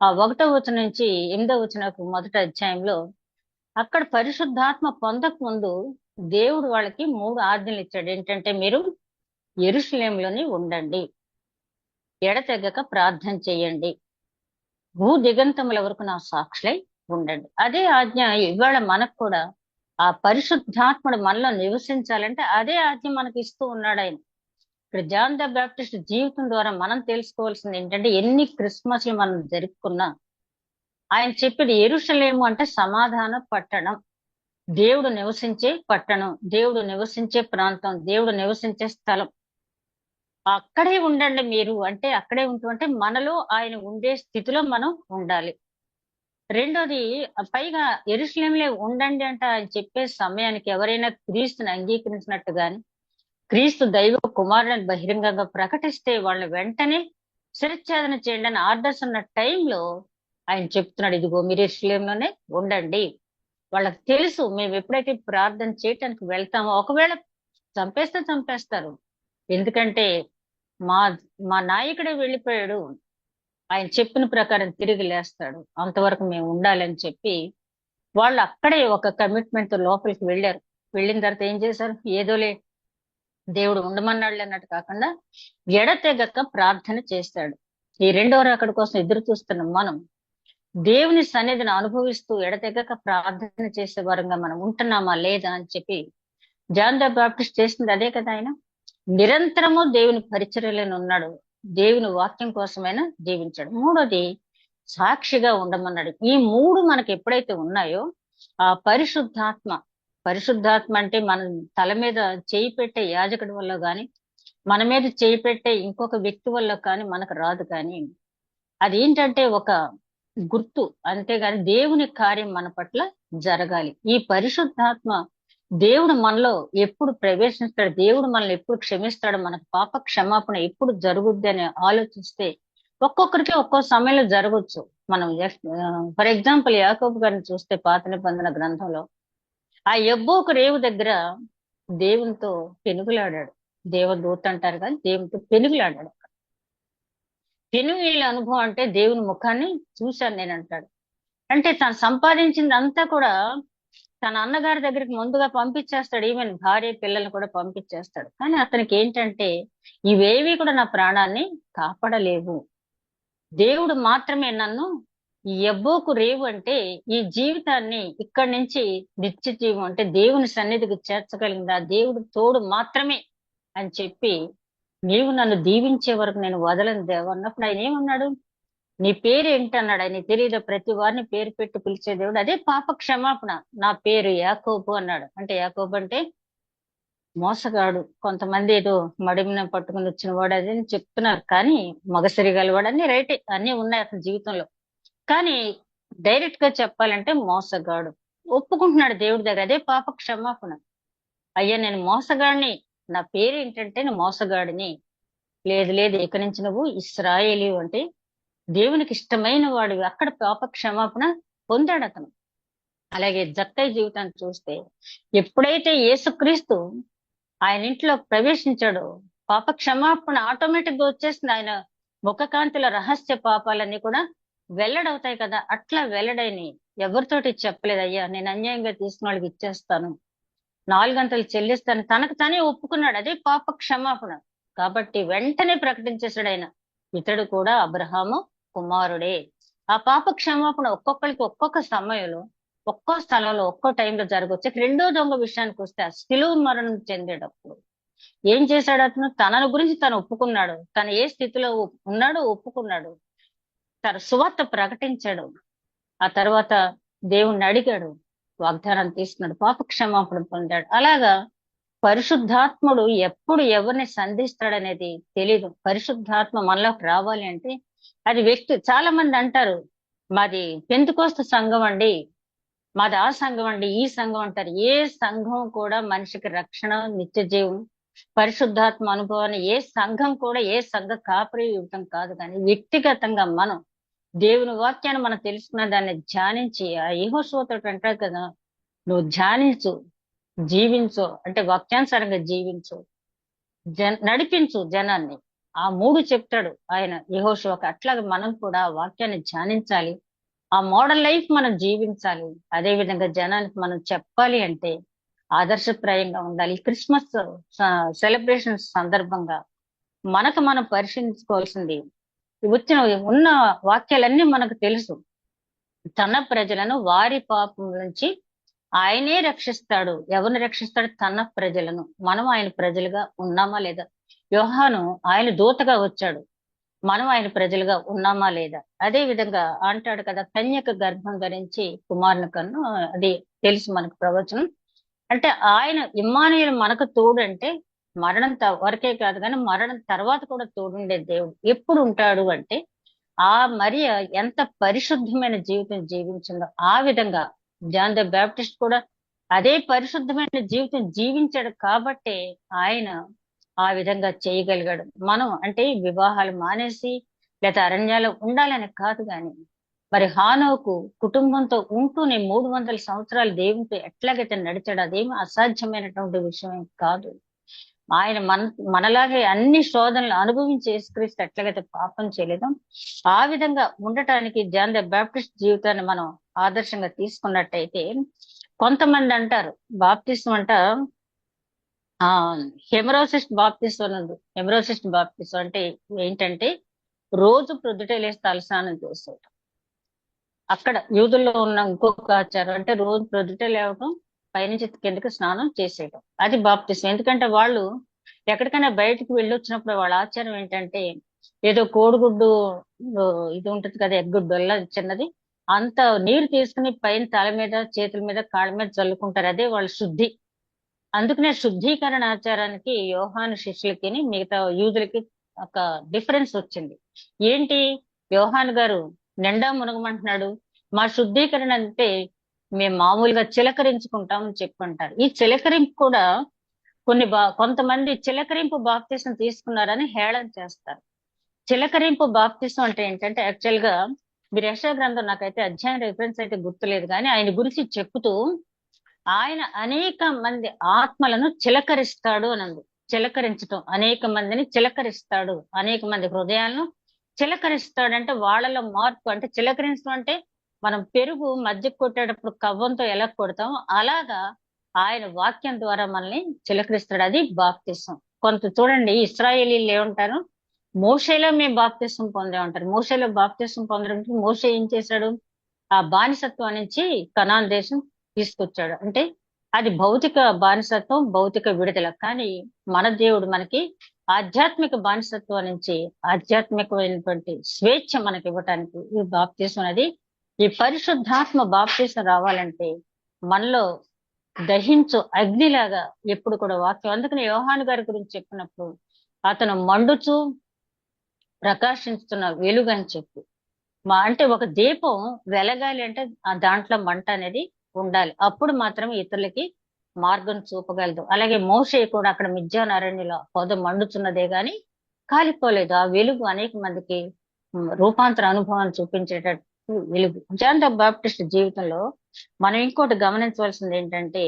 ఆ 1వ వచనం నుంచి 8వ వచనం మొదటి అధ్యాయంలో అక్కడ పరిశుద్ధాత్మ పొందక ముందు దేవుడు వాళ్ళకి 3 ఆజ్ఞలు ఇచ్చాడు. ఏంటంటే, మీరు యెరూషలేములోనే ఉండండి, ఎడతెగక ప్రార్థన చేయండి, భూ దిగంతముల వరకు నా సాక్షులై ఉండండి. అదే ఆజ్ఞ ఇవాళ మనకు కూడా ఆ పరిశుద్ధాత్ముడు మనలో నివసించాలంటే అదే ఆజ్ఞ మనకి ఇస్తూ ఉన్నాడు ఆయన. ఇక్కడ జాన్ ద బాప్టిస్ట్ జీవితం ద్వారా మనం తెలుసుకోవాల్సింది ఏంటంటే, ఎన్ని క్రిస్మస్లు మనం జరుపుకున్నా ఆయన చెప్పేది యెరూషలేము అంటే సమాధాన పట్టణం, దేవుడు నివసించే పట్టణం, దేవుడు నివసించే ప్రాంతం, దేవుడు నివసించే స్థలం. అక్కడే ఉండండి మీరు అంటే, అక్కడే ఉంటూ అంటే మనలో ఆయన ఉండే స్థితిలో మనం ఉండాలి. రెండోది పైగా యెరూషలేములో ఉండండి అంటే ఆయన చెప్పే సమయానికి ఎవరైనా క్రీస్తుని అంగీకరించినట్టు గాని, క్రీస్తు దైవ కుమారుడని బహిరంగంగా ప్రకటిస్తే వాళ్ళని వెంటనే శిరచ్ఛేదన చేయండి అని ఆర్డర్స్ ఉన్న టైంలో ఆయన చెప్తున్నాడు, ఇదిగో మీరు యెరూషలేములోనే ఉండండి. వాళ్ళకి తెలుసు మేము ఎప్పుడైతే ప్రార్థన చేయటానికి వెళ్తామో, ఒకవేళ చంపేస్తే చంపేస్తారు. ఎందుకంటే మా మా నాయకుడే వెళ్ళిపోయాడు. ఆయన చెప్పిన ప్రకారం తిరిగి లేస్తాడు. అంతవరకు మేము ఉండాలని చెప్పి వాళ్ళు అక్కడే ఒక కమిట్మెంట్ తో లోపలికి వెళ్ళారు. వెళ్ళిన తర్వాత ఏం చేశారు? ఏదోలే దేవుడు ఉండమన్నాడులే అన్నట్టు కాకుండా ఎడతెగక ప్రార్థన చేస్తాడు. ఈ రెండో రాకడ కోసం ఎదురు చూస్తున్నాం మనం. దేవుని సన్నిధిని అనుభవిస్తూ ఎడతెగక ప్రార్థన చేసే వారంగా మనం ఉంటున్నామా లేదా అని చెప్పి జాన్ ద బాప్టిస్ట్ చేసింది అదే కదా. ఆయన నిరంతరము దేవుని పరిచర్యలోనే ఉన్నాడు. దేవుని వాక్యం కోసమైనా జీవించాడు. మూడోది సాక్షిగా ఉండమన్నాడు. ఈ మూడు మనకి ఎప్పుడైతే ఉన్నాయో ఆ పరిశుద్ధాత్మ, పరిశుద్ధాత్మ అంటే మన తల మీద చేయి పెట్టే యాజకుడి వల్ల గాని, మన మీద చేయి పెట్టే ఇంకొక వ్యక్తి వల్ల కానీ మనకు రాదు. కానీ అదేంటంటే ఒక గుర్తు, అంతేగాని దేవుని కార్యం మన పట్ల జరగాలి. ఈ పరిశుద్ధాత్మ దేవుడు మనలో ఎప్పుడు ప్రవేశిస్తాడు, దేవుడు మనల్ని ఎప్పుడు క్షమిస్తాడు, మనకు పాప క్షమాపణ ఎప్పుడు జరుగుద్ది అని ఆలోచిస్తే ఒక్కొక్కరికి ఒక్కో సమయంలో జరగచ్చు. మనం ఫర్ ఎగ్జాంపుల్ యాకోబు గారిని చూస్తే పాత నిబంధన గ్రంథంలో ఆ యబ్బోకు రేవు దగ్గర దేవునితో పెనుగులాడాడు. దేవదూత అంటారు కానీ దేవునితో పెనుగులాడాడు. పెనుగుల అనుభవం అంటే దేవుని ముఖాన్ని చూశాను నేను అంటాడు. అంటే తను సంపాదించింది అంతా కూడా తన అన్నగారి దగ్గరికి ముందుగా పంపించేస్తాడు. ఈవెన్ భార్య పిల్లల్ని కూడా పంపించేస్తాడు. కానీ అతనికి ఏంటంటే ఇవేవి కూడా నా ప్రాణాన్ని కాపాడలేవు, దేవుడు మాత్రమే నన్ను ఈ యబ్బోకు రేవు అంటే ఈ జీవితాన్ని ఇక్కడి నుంచి నిత్య జీవం అంటే దేవుని సన్నిధికి చేర్చగలిగిందా దేవుడు తోడు మాత్రమే అని చెప్పి, నీవు నన్ను దీవించే వరకు నేను వదలను దేవ అన్నప్పుడు ఆయన ఏమన్నాడు? నీ పేరు ఏంటన్నాడు. ఆయన తెలియదు, ప్రతి వారిని పేరు పెట్టి పిలిచే దేవుడు. అదే పాప క్షమాపణ. నా పేరు యాకోబు అన్నాడు. అంటే యాకోబు అంటే మోసగాడు. కొంతమంది ఏదో మడిమిన పట్టుకుని వచ్చిన వాడు అది అని చెప్తున్నారు. కానీ మగసిరి గలవాడు అన్ని రైటే, అన్ని ఉన్నాయి అతని జీవితంలో. కానీ డైరెక్ట్ గా చెప్పాలంటే మోసగాడు. ఒప్పుకుంటున్నాడు దేవుడి దగ్గర. అదే పాప క్షమాపణ. అయ్యా నేను మోసగాడిని, నా పేరు ఏంటంటే నేను మోసగాడిని. లేదు లేదు, ఇక నుంచి నువ్వు ఇశ్రాయేలీ అంటే దేవునికి ఇష్టమైన వాడు. అక్కడ పాప క్షమాపణ పొందాడు అతను. అలాగే జక్కయ్య జీవితాన్ని చూస్తే ఎప్పుడైతే యేసుక్రీస్తు ఆయన ఇంట్లో ప్రవేశించాడో పాప క్షమాపణ ఆటోమేటిక్ గా వచ్చేసింది. ఆయన ముఖకాంతిలో రహస్య పాపాలన్నీ కూడా వెల్లడవుతాయి కదా. అట్లా వెల్లడైని ఎవరితోటి చెప్పలేదు, అయ్యా నేను అన్యాయంగా తీసుకున్న వాళ్ళకి ఇచ్చేస్తాను, 4 గంటలు చెల్లిస్తాను, తనకు తనే ఒప్పుకున్నాడు. అదే పాప క్షమాపణ. కాబట్టి వెంటనే ప్రకటించేశాడు ఆయన, ఇతడు కూడా అబ్రహాము కుమారుడే. ఆ పాప క్షమాపణ ఒక్కొక్కరికి ఒక్కొక్క సమయంలో ఒక్కో స్థలంలో ఒక్కో టైంలో జరగవచ్చు. రెండో దొంగ విషయానికి వస్తే ఆ శిలువ మరణం చెందేటప్పుడు ఏం చేశాడు? అతను తనను గురించి తను ఒప్పుకున్నాడు. తను ఏ స్థితిలో ఉన్నాడో ఒప్పుకున్నాడు. తన సువార్త ప్రకటించాడు. ఆ తర్వాత దేవుణ్ణి అడిగాడు, వాగ్దానం తీసుకున్నాడు, పాప క్షమాపణ పొందాడు. అలాగా పరిశుద్ధాత్ముడు ఎప్పుడు ఎవరిని సంధిస్తాడనేది తెలీదు. పరిశుద్ధాత్మ మనలోకి రావాలి అంటే అది వ్యక్తి. చాలా మంది అంటారు మాది పెంతుకోస్తు సంఘం అండి, మాది ఆ సంఘం అండి, ఈ సంఘం అంటారు. ఏ సంఘం కూడా మనిషికి రక్షణ, నిత్య జీవం, పరిశుద్ధాత్మ అనుభవాన్ని ఏ సంఘం కూడా ఏ సంఘ కాపరి ఇవ్వటం కాదు. కానీ వ్యక్తిగతంగా మనం దేవుని వాక్యాన్ని మనం తెలుసుకున్న దాన్ని ధ్యానించి, ఆ యెహోషువతో అంటారు కదా, నువ్వు ధ్యానించు, జీవించు అంటే వాక్యానుసారంగా జీవించు, నడిపించు జనాన్ని. ఆ 3 చెప్తాడు ఆయన యెహోషువకు. అట్లాగే మనం కూడా ఆ వాక్యాన్ని ధ్యానించాలి, ఆ మోడల్ లైఫ్ మనం జీవించాలి. అదే విధంగా జనానికి మనం చెప్పాలి అంటే ఆదర్శప్రాయంగా ఉండాలి. క్రిస్మస్ సెలబ్రేషన్స్ సందర్భంగా మనకు మనం పరిశీలించుకోవాల్సింది, వచ్చిన ఉన్న వాక్యాలన్నీ మనకు తెలుసు. తన ప్రజలను వారి పాపం నుంచి ఆయనే రక్షిస్తాడు. ఎవరిని రక్షిస్తాడు? తన ప్రజలను. మనం ఆయన ప్రజలుగా ఉన్నామా లేదా? యోహాను ఆయన దూతగా వచ్చాడు, మనం ఆయన ప్రజలుగా ఉన్నామా లేదా? అదే విధంగా అంటాడు కదా, కన్యక గర్భం ధరించి కుమారుని కన్ను, అది తెలుసు మనకు ప్రవచనం. అంటే ఆయన ఇమ్మానుయేలు మనకు తోడు అంటే వరకే కాదు కానీ మరణం తర్వాత కూడా తోడుండే దేవుడు ఎప్పుడు ఉంటాడు అంటే ఆ మరియ ఎంత పరిశుద్ధమైన జీవితం జీవించిందో ఆ విధంగా జాన్ ద బ్యాప్టిస్ట్ కూడా అదే పరిశుద్ధమైన జీవితం జీవించాడు కాబట్టే ఆయన ఆ విధంగా చేయగలిగాడు. మనం అంటే వివాహాలు మానేసి లేదా అరణ్యాలు ఉండాలని కాదు గాని మరి హానోకు కుటుంబంతో ఉంటూనే 300 సంవత్సరాలు దేవునితో ఎట్లాగైతే నడిచాడు అదేమి అసాధ్యమైనటువంటి విషయం కాదు. ఆయన మనలాగే అన్ని శోధనలు అనుభవించి యేసుక్రీస్తు ఎట్లాగైతే పాపం చేయలేదో ఆ విధంగా ఉండటానికి జాన్ ద బ్యాప్టిస్ట్ జీవితాన్ని మనం ఆదర్శంగా తీసుకున్నట్టయితే కొంతమంది అంటారు బాప్తిస్మం అంట ఆ హెమరోసిస్ట్ బాప్తిస్మం ఉంది. హెమరోసిస్ట్ బాప్తిస్మం అంటే ఏంటంటే రోజు ప్రొద్దుటే లేసి తలస్నానం చేసేయటం. అక్కడ యూదుల్లో ఉన్న ఇంకొక ఆచారం అంటే రోజు ప్రొద్దుటే లేవటం పైనుంచి కిందకి స్నానం చేసేయటం, అది బాప్తిస్మం. ఎందుకంటే వాళ్ళు ఎక్కడికైనా బయటకు వెళ్ళొచ్చినప్పుడు వాళ్ళ ఆచారం ఏంటంటే ఏదో కోడిగుడ్డు ఇది ఉంటది కదా, ఎగ్గుడ్డు అలా చిన్నది, అంత నీరు తీసుకుని పైన తల మీద చేతుల మీద కాళ్ళ మీద చల్లుకుంటారు, అదే వాళ్ళ శుద్ధి. అందుకనే శుద్ధీకరణ ఆచారానికి యోహాను శిష్యులకి మిగతా యూదులకి ఒక డిఫరెన్స్ వచ్చింది. ఏంటి, యోహాను గారు నిండా మునగమంటున్నాడు, మా శుద్ధీకరణ అంటే మేము మామూలుగా చిలకరించుకుంటాం అని చెప్పంటారు. ఈ చిలకరింపు కూడా కొంతమంది చిలకరింపు బాప్తిసం తీసుకున్నారని హేళన చేస్తారు. చిలకరింపు బాప్తిసం అంటే ఏంటంటే యాక్చువల్ గా మీరు యెషయా గ్రంథం, నాకైతే అధ్యాయం రిఫరెన్స్ అయితే గుర్తులేదు కానీ ఆయన గురించి చెప్తూ ఆయన అనేక మంది ఆత్మలను చిలకరిస్తాడు అని ఉంది. చిలకరించటం, అనేక మందిని చిలకరిస్తాడు, అనేక మంది హృదయాలను చిలకరిస్తాడంటే వాళ్ళలో మార్పు. అంటే చిలకరించడం అంటే మనం పెరుగు మధ్య కొట్టేటప్పుడు కవ్వంతో ఎలా కొడతామో అలాగా ఆయన వాక్యం ద్వారా మనల్ని చిలకరిస్తాడు, అది బాప్తిసం. కొంత చూడండి ఇశ్రాయేలీలు ఏమంటారు, మోషేలో మేము బాప్తిసం పొందే ఉంటారు. మోషేలో బాప్తిసం పొందడానికి మోషే ఏం చేశాడు, ఆ బానిసత్వం నుంచి కనాన్ దేశం తీసుకొచ్చాడు. అంటే అది భౌతిక బానిసత్వం, భౌతిక విడుదల. కానీ మన దేవుడు మనకి ఆధ్యాత్మిక బానిసత్వం నుంచి ఆధ్యాత్మికమైనటువంటి స్వేచ్ఛ మనకి ఇవ్వటానికి ఈ బాప్తిసం అనేది, ఈ పరిశుద్ధాత్మ బాప్తిసం రావాలంటే మనలో దహించు అగ్నిలాగా ఎప్పుడు కూడా వాక్యం. అందుకని యోహాను గారి గురించి చెప్పినప్పుడు అతను మండుచు ప్రకాశిస్తున్న వెలుగు అని చెప్పి, అంటే ఒక దీపం వెలగాలి అంటే ఆ దాంట్లో మంట అనేది ఉండాలి, అప్పుడు మాత్రం ఇతరులకి మార్గం చూపగలదు. అలాగే మోషే కూడా అక్కడ మిద్యాన్ అరణ్యంలో పొద మండుచున్నదే గాని కాలిపోలేదు. ఆ వెలుగు అనేక మందికి రూపాంతర అనుభవాన్ని చూపించేటట్టు వెలుగు. జాన్ ద బాప్టిస్ట్ జీవితంలో మనం ఇంకోటి గమనించవలసింది ఏంటంటే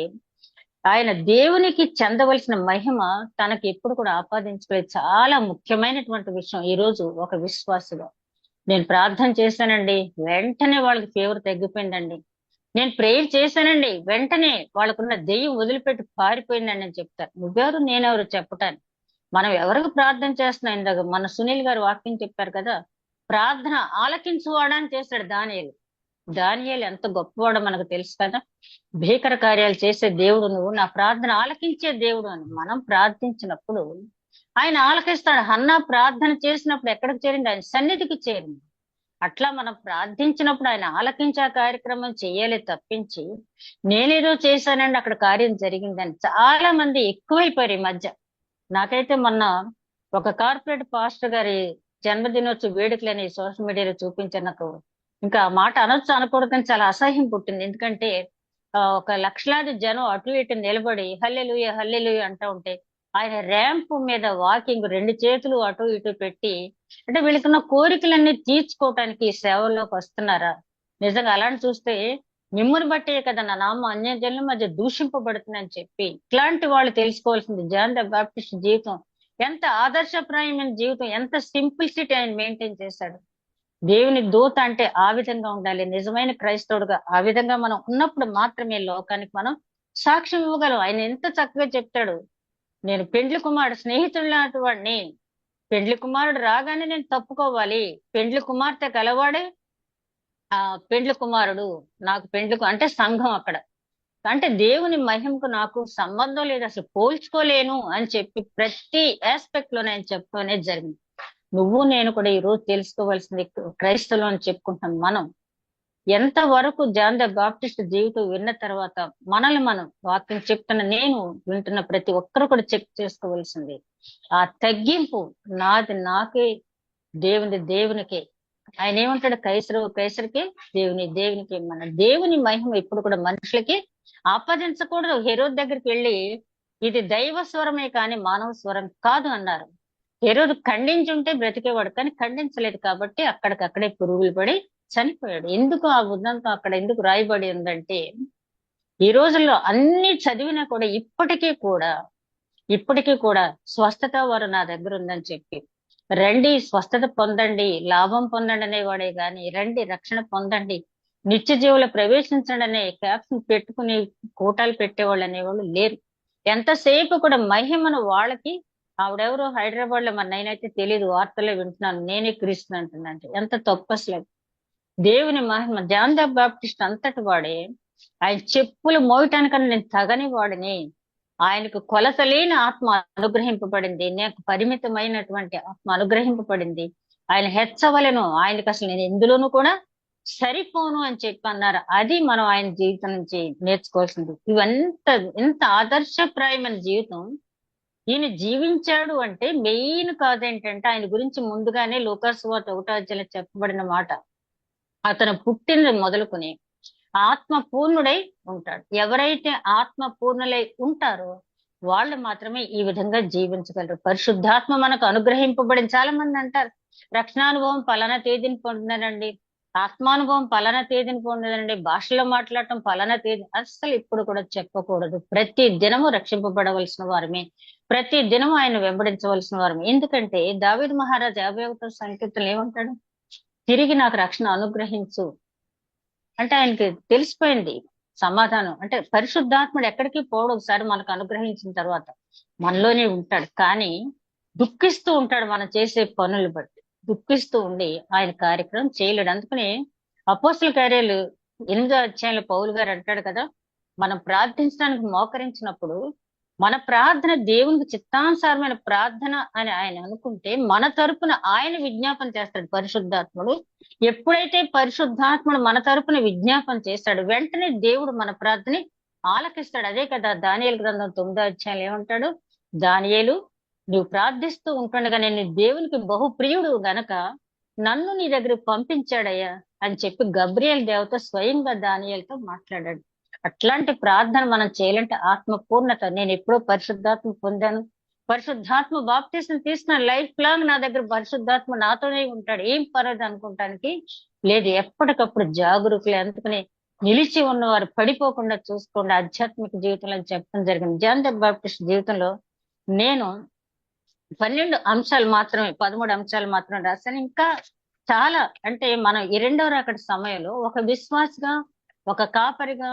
ఆయన దేవునికి చెందవలసిన మహిమ తనకి ఎప్పుడు కూడా ఆపాదించుకునే చాలా ముఖ్యమైనటువంటి విషయం. ఈ రోజు ఒక విశ్వాసుగా నేను ప్రార్థన చేశానండి, వెంటనే వాళ్ళకి ఫీవర్ తగ్గిపోయిందండి. నేను ప్రేయర్ చేశానండి, వెంటనే వాళ్ళకున్న దెయ్యం వదిలిపెట్టి పారిపోయిందండి అని చెప్తారు. నువ్వెవరు నేనెవరు చెప్పటానికి? మనం ఎవరికి ప్రార్థన చేస్తున్నాం? ఇందాక మన సునీల్ గారు వాక్యం చెప్పారు కదా, ప్రార్థన ఆలకించువాడని చేశాడు దానియేలు. దానియేలు ఎంత గొప్పవాడో మనకు తెలుసు కదా. భీకర కార్యాలు చేసే దేవుడు నువ్వు, నా ప్రార్థన ఆలకించే దేవుడు అని మనం ప్రార్థించినప్పుడు ఆయన ఆలకిస్తాడు. హన్నా ప్రార్థన చేసినప్పుడు ఎక్కడికి చేరింది? ఆయన సన్నిధికి చేరింది. అట్లా మనం ప్రార్థించినప్పుడు ఆయన ఆలకించే కార్యక్రమం చెయ్యాలి తప్పించి నేనేదో చేశానండి అక్కడ కార్యం జరిగిందని చాలా మంది ఎక్కువైపోయారు ఈ మధ్య. నాకైతే మొన్న ఒక కార్పొరేట్ పాస్టర్ గారి జన్మదినోత్సవ వేడుకలని సోషల్ మీడియాలో చూపించారు. నాకు ఇంకా ఆ మాట అనొచ్చు అనకూడదని చాలా అసహ్యం పుట్టింది. ఎందుకంటే ఒక లక్షలాది జనం అటు ఇటు నిలబడి హల్లెలూయా హల్లెలూయా అంటూ ఉంటే ఆయన ర్యాంప్ మీద వాకింగ్ 2 చేతులు అటు ఇటు పెట్టి, అంటే వీళ్ళకున్న కోరికలన్నీ తీర్చుకోవటానికి సేవల్లోకి వస్తున్నారా? నిజంగా అలాంటి చూస్తే మిమ్మల్ని బట్టే కదా నా నామం అన్యజనుల మధ్య దూషింపబడుతుందని చెప్పి ఇట్లాంటి వాళ్ళు తెలుసుకోవాల్సింది. జాన్ ద బాప్టిస్ట్ జీవితం ఎంత ఆదర్శప్రాయమైన జీవితం, ఎంత సింప్లిసిటీ ఆయన మెయింటైన్ చేశాడు. దేవుని దూత అంటే ఆ విధంగా ఉండాలి. నిజమైన క్రైస్తవుడుగా ఆ విధంగా మనం ఉన్నప్పుడు మాత్రమే లోకానికి మనం సాక్ష్యం ఇవ్వగలం. ఆయన ఎంత చక్కగా చెప్తాడు, నేను పెండ్లి కుమారుడు స్నేహితుడు లాంటి వాడిని, పెండ్లి కుమారుడు రాగానే నేను తప్పుకోవాలి, పెండ్లి కుమార్తె కలవాడే ఆ పెండ్లి కుమారుడు, నాకు అంటే సంఘం అక్కడ. అంటే దేవుని మహిమకు నాకు సంబంధం లేదు, అసలు పోల్చుకోలేను అని చెప్పి ప్రతి ఆస్పెక్ట్ లో నేను చెప్పడం అనేది జరిగింది. నువ్వు నేను కూడా ఈ రోజు తెలుసుకోవాల్సింది, క్రైస్తవులు అని చెప్పుకుంటాం మనం ఎంత వరకు జాన్ ద బాప్టిస్ట్ జీవితం విన్న తర్వాత మనల్ని మనం వాక్యం చెప్తున్న నేను వింటున్న ప్రతి ఒక్కరు కూడా చెక్ చేసుకోవాల్సింది. ఆ తగ్గింపు నాది నాకే, దేవుని దేవునికే. ఆయన ఏమంటాడు? కైసరు కైసరికి, దేవుని దేవునికి. మన దేవుని మహిమ ఎప్పుడు కూడా మనుషులకి ఆపాదించకూడదు. హెరోద్ దగ్గరికి వెళ్ళి ఇది దైవ స్వరమే కానీ మానవ స్వరం కాదు అన్నారు. హెరోదు ఖండించుంటే బ్రతికేవాడు, కానీ ఖండించలేదు కాబట్టి అక్కడికక్కడే పురుగులు పడి చనిపోయాడు. ఎందుకు ఆ ఉదంతం అక్కడ ఎందుకు రాయబడి ఉందంటే, ఈ రోజుల్లో అన్ని చదివినా కూడా ఇప్పటికీ కూడా స్వస్థత వారు నా దగ్గర ఉందని చెప్పి, రండి స్వస్థత పొందండి, లాభం పొందండి అనేవాడే గాని, రండి రక్షణ పొందండి, నిత్య జీవుల ప్రవేశించండి అనే క్యాప్షన్ పెట్టుకుని కూటాలు పెట్టేవాళ్ళు అనేవాళ్ళు లేరు. ఎంతసేపు కూడా మహిమను వాళ్ళకి, ఆవిడెవరో హైదరాబాద్ లో, మన నేనైతే తెలియదు, వార్తల్లో వింటున్నాను, నేనే క్రీస్తు అంటున్నాంటే ఎంత తప్పు అసలు. దేవుని మహిమ, జాన్ ద బాప్టిస్ట్ అంతటి వాడే ఆయన చెప్పులు మోయటానికన్నా నేను తగని వాడిని, ఆయనకు కొలతలేని ఆత్మ అనుగ్రహింపబడింది, నాకు పరిమితమైనటువంటి ఆత్మ అనుగ్రహింపబడింది, ఆయన హెచ్చవలను, ఆయనకు అసలు నేను ఎందులోనూ కూడా సరిపోను అని చెప్పి అన్నారు. అది మనం ఆయన జీవితం నుంచి నేర్చుకోవాల్సింది. ఎంత ఆదర్శప్రాయమైన జీవితం ఈయన జీవించాడు అంటే మెయిన్ కాదేంటంటే, ఆయన గురించి ముందుగానే లూకాసు వార్త 1వ అధ్యాయంలో చెప్పబడిన మాట, అతను పుట్టిన మొదలుకొని ఆత్మ పూర్ణుడై ఉంటాడు. ఎవరైతే ఆత్మ పూర్ణులై ఉంటారో వాళ్ళు మాత్రమే ఈ విధంగా జీవించగలరు. పరిశుద్ధాత్మ మనకు అనుగ్రహింపబడింది. చాలా మంది అంటారు రక్షణానుభవం పలానా తేదీని పొందిందండి, ఆత్మానుభవం పలానా తేదీని పొందిందండి, భాషలో మాట్లాడటం పలానా తేదీ. అస్సలు ఇప్పుడు కూడా చెప్పకూడదు. ప్రతి దినము రక్షింపబడవలసిన వారమే, ప్రతి దినము ఆయన వెంబడించవలసిన వారమే. ఎందుకంటే దావీదు మహారాజు 51వ సంకీర్తనలో ఏమంటాడు? తిరిగి నాకు రక్షణ అనుగ్రహించు అంటే ఆయనకి తెలిసిపోయింది సమాధానం. అంటే పరిశుద్ధాత్ముడు ఎక్కడికి పోవడం, ఒకసారి మనకు అనుగ్రహించిన తర్వాత మనలోనే ఉంటాడు, కానీ దుఃఖిస్తూ ఉంటాడు మనం చేసే పనులు బట్టి. దుఃఖిస్తూ ఉండి ఆయన కార్యక్రమం చేయలేడు. అందుకని అపోస్తల కార్యాలు 8వ అధ్యాయంలో పౌలు గారు అంటాడు కదా, మనం ప్రార్థించడానికి మోకరించినప్పుడు మన ప్రార్థన దేవునికి చిత్తానుసారమైన ప్రార్థన అని ఆయన అనుకుంటే మన తరపున ఆయన విజ్ఞాపన చేస్తాడు పరిశుద్ధాత్ముడు. ఎప్పుడైతే పరిశుద్ధాత్ముడు మన తరపున విజ్ఞాపన చేస్తాడు, వెంటనే దేవుడు మన ప్రార్థన ఆలకిస్తాడు. అదే కదా దానియేలు గ్రంథం 9వ అధ్యాయంలో ఏమంటాడు? దానియేలు, నువ్వు ప్రార్థిస్తూ ఉంటుండగా నేను దేవునికి బహుప్రియుడు గనక నన్ను నీ దగ్గరికి పంపించాడయ్యా అని చెప్పి గబ్రియల్ దేవత స్వయంగా దానియేలుతో మాట్లాడాడు. అట్లాంటి ప్రార్థన మనం చేయాలంటే ఆత్మ పూర్ణత. నేను ఎప్పుడో పరిశుద్ధాత్మ పొందాను, పరిశుద్ధాత్మ బాప్తిసం తీసుకున్న, లైఫ్ లాంగ్ నా దగ్గర పరిశుద్ధాత్మ నాతోనే ఉంటాడు, ఏం పర్వాలేదు అనుకుంటానికి లేదు. ఎప్పటికప్పుడు జాగరూకులే. అందుకని నిలిచి ఉన్నవారు పడిపోకుండా చూసుకోండి ఆధ్యాత్మిక జీవితంలో చెప్పడం జరిగింది. జాన్ ద బాప్టిస్ట్ జీవితంలో నేను 12 అంశాలు మాత్రమే, 13 అంశాలు మాత్రమే రాశాను. ఇంకా చాలా, అంటే మనం ఈ 2వ రాకడ సమయంలో ఒక విశ్వాసగా, ఒక కాపరిగా,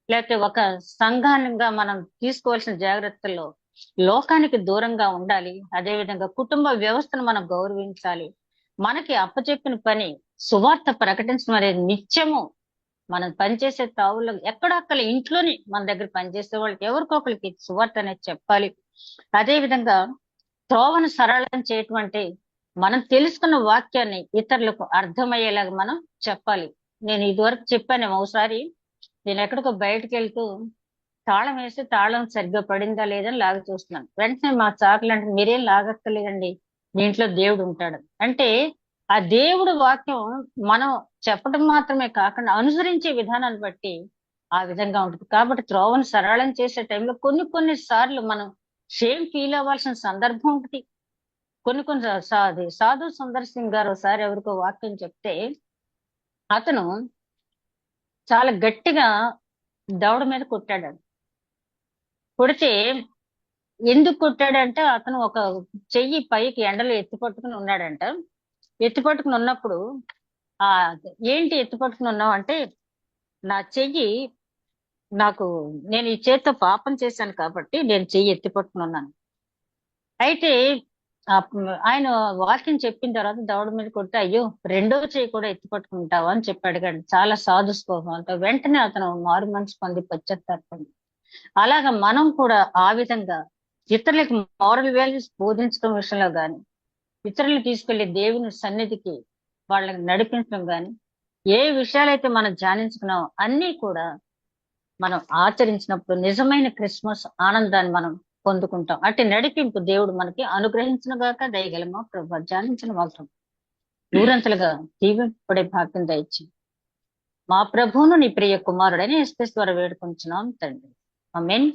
లేకపోతే ఒక సంఘానిగా మనం తీసుకోవాల్సిన జాగ్రత్తల్లో లోకానికి దూరంగా ఉండాలి. అదేవిధంగా కుటుంబ వ్యవస్థను మనం గౌరవించాలి. మనకి అప్పచెప్పిన పని సువార్త ప్రకటించడం అనేది నిత్యము మనం పనిచేసే తావుల్లో ఎక్కడక్కడ ఇంట్లోనే మన దగ్గర పనిచేసే వాళ్ళకి ఎవరికొకరికి సువార్త అనేది చెప్పాలి. అదే విధంగా త్రోవను సరళం చేయటం అంటే మనం తెలుసుకున్న వాక్యాన్ని ఇతరులకు అర్థమయ్యేలాగా మనం చెప్పాలి. నేను ఇదివరకు చెప్పాను, ఒకసారి నేను ఎక్కడికో బయటకు వెళ్తూ తాళం వేస్తే తాళం సరిగ్గా పడిందా లేదని లాగి చూస్తున్నాను. వెంటనే మా చాకులు అంటే, మీరేం లాగక్కర్లేదండి, దీంట్లో దేవుడు ఉంటాడు అంటే, ఆ దేవుడు వాక్యం మనం చెప్పడం మాత్రమే కాకుండా అనుసరించే విధానాన్ని బట్టి ఆ విధంగా ఉంటుంది. కాబట్టి త్రోవను సరళం చేసే టైంలో కొన్ని సార్లు మనం షేమ్ ఫీల్ అవ్వాల్సిన సందర్భం ఒకటి. కొన్ని సాధు సుందర్ సింగ్ గారు ఒకసారి ఎవరికో వాక్యం చెప్తే అతను చాలా గట్టిగా దవడ మీద కొట్టాడు. కొడితే ఎందుకు కొట్టాడంటే, అతను ఒక చెయ్యి పైకి ఎండలో ఎత్తి పట్టుకుని ఉన్నాడంట. ఎత్తి పట్టుకుని ఉన్నప్పుడు ఆ ఏంటి ఎత్తి పట్టుకుని ఉన్నావు అంటే, నా చెయ్యి నేను ఈ చేత్తో పాపం చేశాను కాబట్టి నేను చెయ్యి ఎత్తి పట్టుకుని ఉన్నాను. అయితే ఆయన వాక్యం చెప్పిన తర్వాత దవడ మీద కొట్టి, అయ్యో 2వ చెయ్యి కూడా ఎత్తి పట్టుకుంటావా అని చెప్పి అడిగాడు చాలా సాధు స్వభావంతో. వెంటనే అతను మారు మనసు పొంది పశ్చాత్తాపండి. అలాగా మనం కూడా ఆ విధంగా ఇతరులకు మారల్ వాల్యూస్ బోధించడం విషయంలో గాని, ఇతరులు తీసుకెళ్లి దేవుని సన్నిధికి వాళ్ళని నడిపించడం గాని, ఏ విషయాలైతే మనం ధ్యానించుకున్నామో అన్నీ కూడా మనం ఆచరించినప్పుడు నిజమైన క్రిస్మస్ ఆనందాన్ని మనం పొందుకుంటాం. అట్టి నడిపింపు దేవుడు మనకి అనుగ్రహించిన గాక దయగలమా ప్రభు ధ్యానించిన వాక్యం నూరంతలుగా దీవింపబడే భాగ్యం దయచి మా ప్రభువును నీ ప్రియ కుమారుడని ఎస్పేస్ ద్వారా వేడుకుంటున్నాం తండ్రి. ఆమేన్.